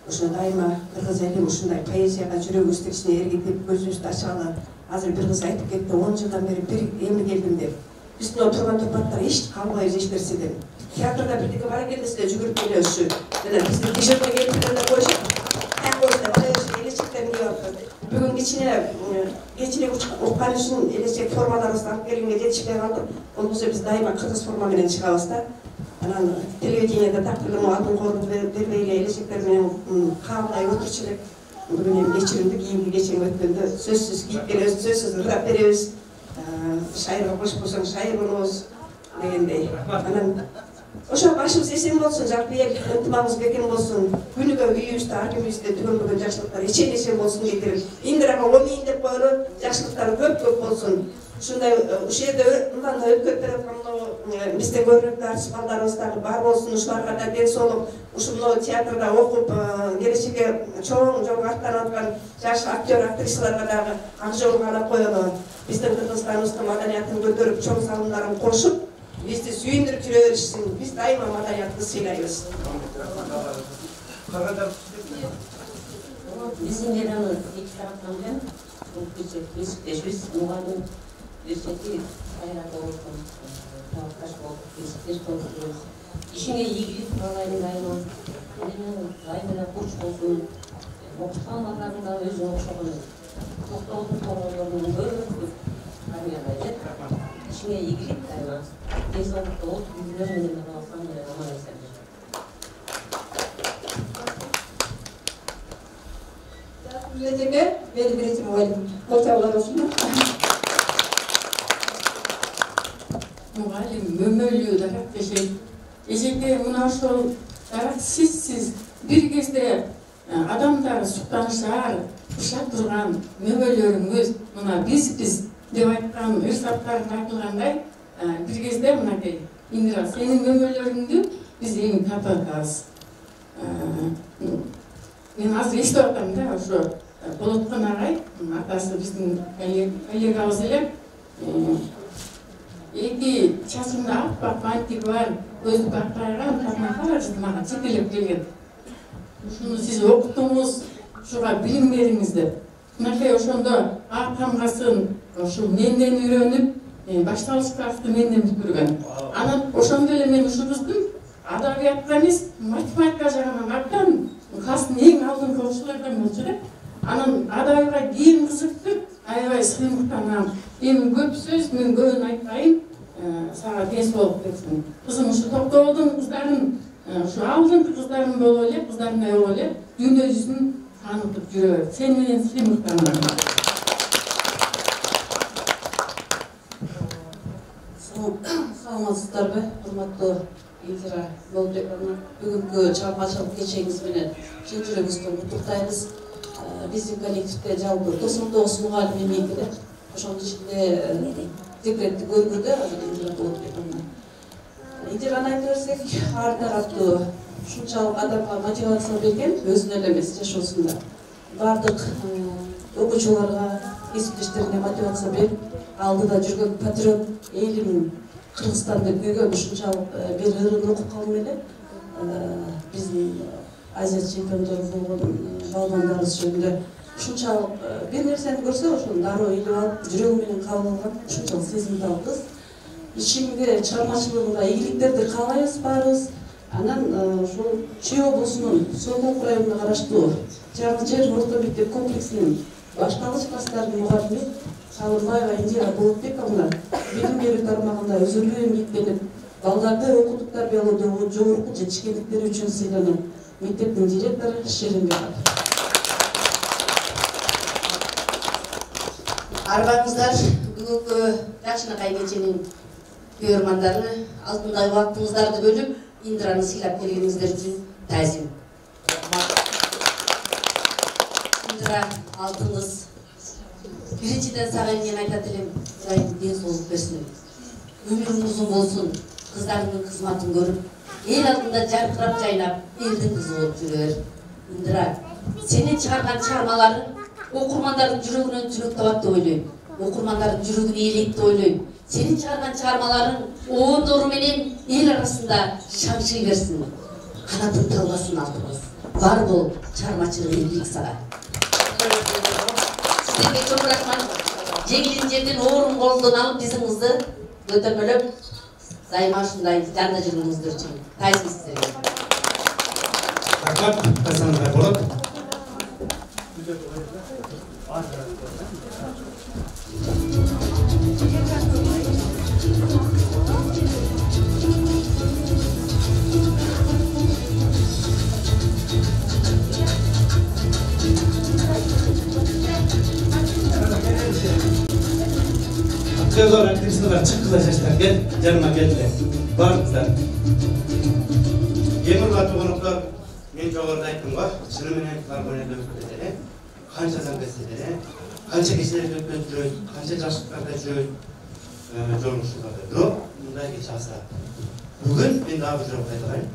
Ошо дайыма кыргыз элим ушундай поэзияга жүрөгүбүз тигичине эргитип, көзүбүздү ачкалы. Азыр бир кыз айтып кетти, 10 жылдан бери бир эми келдим деп. Биздин отурган турпаттар эч калбайбыз эч нерседен. Театрда бирдеке бар экен десе жүгүрүп келебиз. Жана биздин дежурный келип коюшат. Бүгүн кечине уккан үчүн элечек формаларыбызды алып келгенге жетишпей калдык. Болбосо биз дайыма кыргыз форма менен чыгабыз да. Анан телевидениеде тактырдым, алтын корду бербей эле элечектер менен каалай отурчу элек. Бүгүн эми кечиримди кийинки кечең өткөндө сөзсүз кейипкер сөзсүз ырдап беребиз. Шайырга кошпосоң шайыр болобуз дегендей. Анан ошо башыбыз эсен болсун, жалпы эл ынтымагыбыз бекем болсун. Күнүгө үйүбүздө, ар кимибизде түгөнбөгөн жакшылыктар эсен болсун дейт. Индирага омейин деп коелу, жакшылыктар көп болсун. Ушундай ушул жерде мындан да өткөрүп берип аткан бизден көрүнүктүү артист балдарыбыз дагы бар болсун. Ушуларга да ден соолук, ушул театрда окуп, келечекке чоң жолго аттанып аткан жаш актер, актрисаларга дагы ак жол каалап коелу. Биздин Кыргызстаныбыздын маданиятын көтөрүп, чоң салымдарын кошуп, бизди сүйүндүрүп жүрө беришсин. Биз дайыма маданиятты сыйлайбыз. Биздин Иранын эки тараптан менен биз мугалим бирчети кайрат болуп, талкаш болуп, биз толтурубуз. Ишиңе ийгилик каалайын дайыма. Дайыма курч болсун. Окуткан балдарында өзүңө окшогон токтоодун тоголорунун көбү армияда жет. Ишиңе ийгилик дайыма. Ден соолукта болуп, биздер менен калсаң аман эсен. Bilecekler, beni birisi muhallim. Kolçalar olsun. Muhallim, mömölüyor da hep de şey. Ecekler buna şol, darak siz bir kezde adamlar suqtanışar, uşak durgan mömölörüңүз, muna biz деп айткан ырсаттарын айтылгандай, bir кезде мынакей, Индира, сенин mömölөрүңдү биз эми тартабыз. Мен азыр эстип атам да, ошо Болоткон агай, атасы биздин коллегабыз эле, эки чачымда аппак бантик бар, көзү баккайган кармакар мага жетелеп келген. Ушуну сиз окутуңуз, ушуга билим бериңиз деп. Мынакей ошондо ак камгасын ушул менден үйрөнүп, башталыштарды менден бүтүргөн. Анан ошондо эле мен ушубуздун адабиятка эмес, математика жагынан абдан класстын эң алдыңкы окуучулардан болчу деп. Анан адабийга кийин кызыктып, аябай сыймыктанам. Эми көп сөз, мен көбүн айтпайын, сага ден соолук берсин. Кызым ушу Токтоодун кыздарын, ушу алдыңкы кыздарын болуп эле, кыздарындай болуп эле, дүйнө жүзүн танытып жүрө бер. Сен менен сыймыктанам. Саламатсыздарбы, урматтуу Индира Болотбековна. Бүгүнкү чыгармачылык кечеңиз менен чын жүрөгүбүздөн куттуктайбыз. Биздин коллективде жалпы 99 мугалим эмгек элек. Ошонун ичинде декретти көргүдө Индира Болотбековна. Индираны айта берсек, ар тараптуу ушунчалык адамга мотивация берген, өзүнө эле эмес жашоосунда. Бардык окуучуларга, кесиптештерине мотивация берип, алдыда жүргөн патриот элим Кыргызстан деп күйгөн ушунчалык бир ырын окуп калдым эле. Биздин Азия чемпиондору болгон балбандарыбыз жөнүндө ушунчалык бир нерсени көрсө, ошону дароо илип алып, жүрөгү менен кабыл алган ушунчалык сезимдүү кыз. Ишинде, чыгармачылыгында ийгиликтерди каалайбыз баарыбыз. Анан ушул Чүй облусунун Сомок районуна караштуу Жаңы жер орто мектеп комплексинин башталгыч класстарынын мугалими Салымбаева Индира Болотбековна билим берүү тармагында өзүлүү эмгектенип, балдарды окутуп тарбиялоодогу жогорку жетишкендиктери үчүн сыйланып, мектептин директору Шеренбеков. Арбаңыздар бүгүнкү жакшынакай кеченин көрөрмандары, алтындай убактыңыздарды бөлүп, Индираны сыйлап келгениңиздер үчүн таазим. Индира, алтыныңыз. Биринчиден сага эмне айтат элем, Кудайым ден соолук берсин. Өмүрүң узун болсун, кыздарыңдын кызматын көрүп, эл алдында жаркырап жайнап, элдин кызы болуп жүрө бер. Индира, сенин чыгарган чыгармаларың окурмандардын жүрөгүнөн жүрөк табат деп ойлойм. Окурмандардын жүрөгүнө ээлейт деп ойлойм. Senin çıkargan çağırmaların oğulları menен el arasında şamşıy versin. Kanatın talgasın altımız. Var bol çağırmacılığı ilgilik sana. Sizlerge çok rahmat. Жеңилин жерден орун колдон алып биздин кызды көтөрмөлөп дайыма ушундай жанда жүргүңүздөр үчүн таасир сиздерге. Рахмат, Касанова болот. Aktörler, aktristler çıktılar sesler gel, canıma geldiler. Barınızlar. Emir Batı konuklar, men жоғарыда айттым ғой, шынымен гармонияда өткізеді, қаншадан кестеді, қанша кешелерде өткізеді, қанша жашықтарда жүреді, жолушыларда. Бирок мындай кеш аса. Бүгін мен дагы жол айтайын.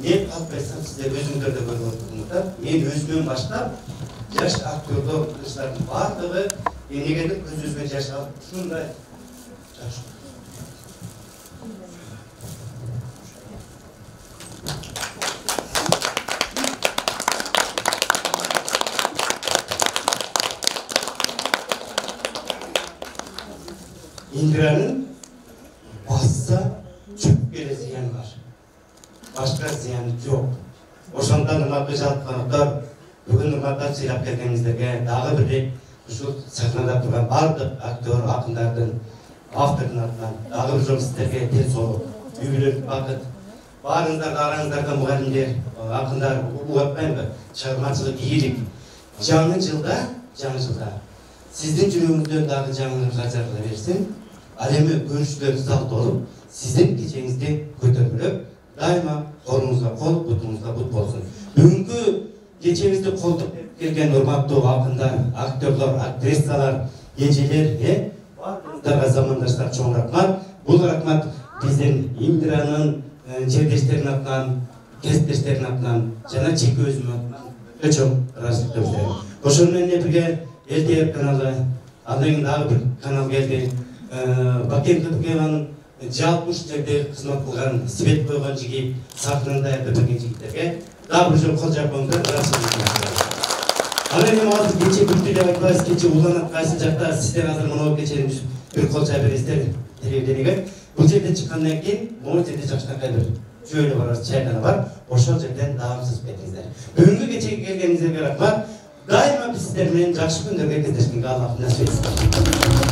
Мен қалып айтсам сіздер өзіңдер де көріп отырсыңдар. Мен өзімнен баштап жаш актерлер, кыздардын барлығы негедік көз-өзбен жаш алып ушундай жаш. Indiranın bassa çöpkele ziyanı var. Başka ziyanı yok. Oşandan ırmaklı жалпылықтар, бүгін ырмақтан сыйлап келгеніңіздерге дағы бір рет ұшыл сахнада тұрған барлық актер, ақындардың, автордың атынан дағы бір жол сіздерге денсаулық, үйгілік, бақыт. Барыңыздар, араңыздарда мұғалімдер, ақындар, ұғатпаймын ба, шығармашылық иелік. Жаңы жылда сіздің жүрегіңізден дағы жаңылыққа жарыла берсін. Әлемі көрушілер зал толып, сіздің кешеңізде көтеріліп, дайыма қолыңызға қол, бұтыңызға бұт болсын. Бүгінгі кешеңізді қолдап келген ұрмақты ақындар, актерлар, актрисалар, ежелер, барлықтарға замандаштар чоң рахмат. Бұл рахмат біздің Индираның жердештерінің атынан, кесіптештерінің атынан, жана жеке өзім атынан өчөң разылық білдіремін. Ошонымен бірге ЛТР каналы, андан кейін дағы бір канал келді. Бакенко Букеваның жалпыш жерде қызмет қылған, свет қойған жігіт, сахнында бірген жігіттерге дағы бір жол қол жапыңыздар, рахмет. Андан кейін азыр кече бүттілеп айтпайсыз, кече уланып қайсы жақта сіздер азыр мынау кеченің бір қол жабересіздер телевидениеге. Бұл жерден шыққаннан кейін, бұл жерде жақшынақай бір жөйлі бар, чайхана бар, ошол жерден дағымсыз кетіңіздер. Бүгінгі кечеге келгеніңіздерге рахмат. Дайыма біз сіздермен жақсы күндерге кездескенге Аллах насip етсін.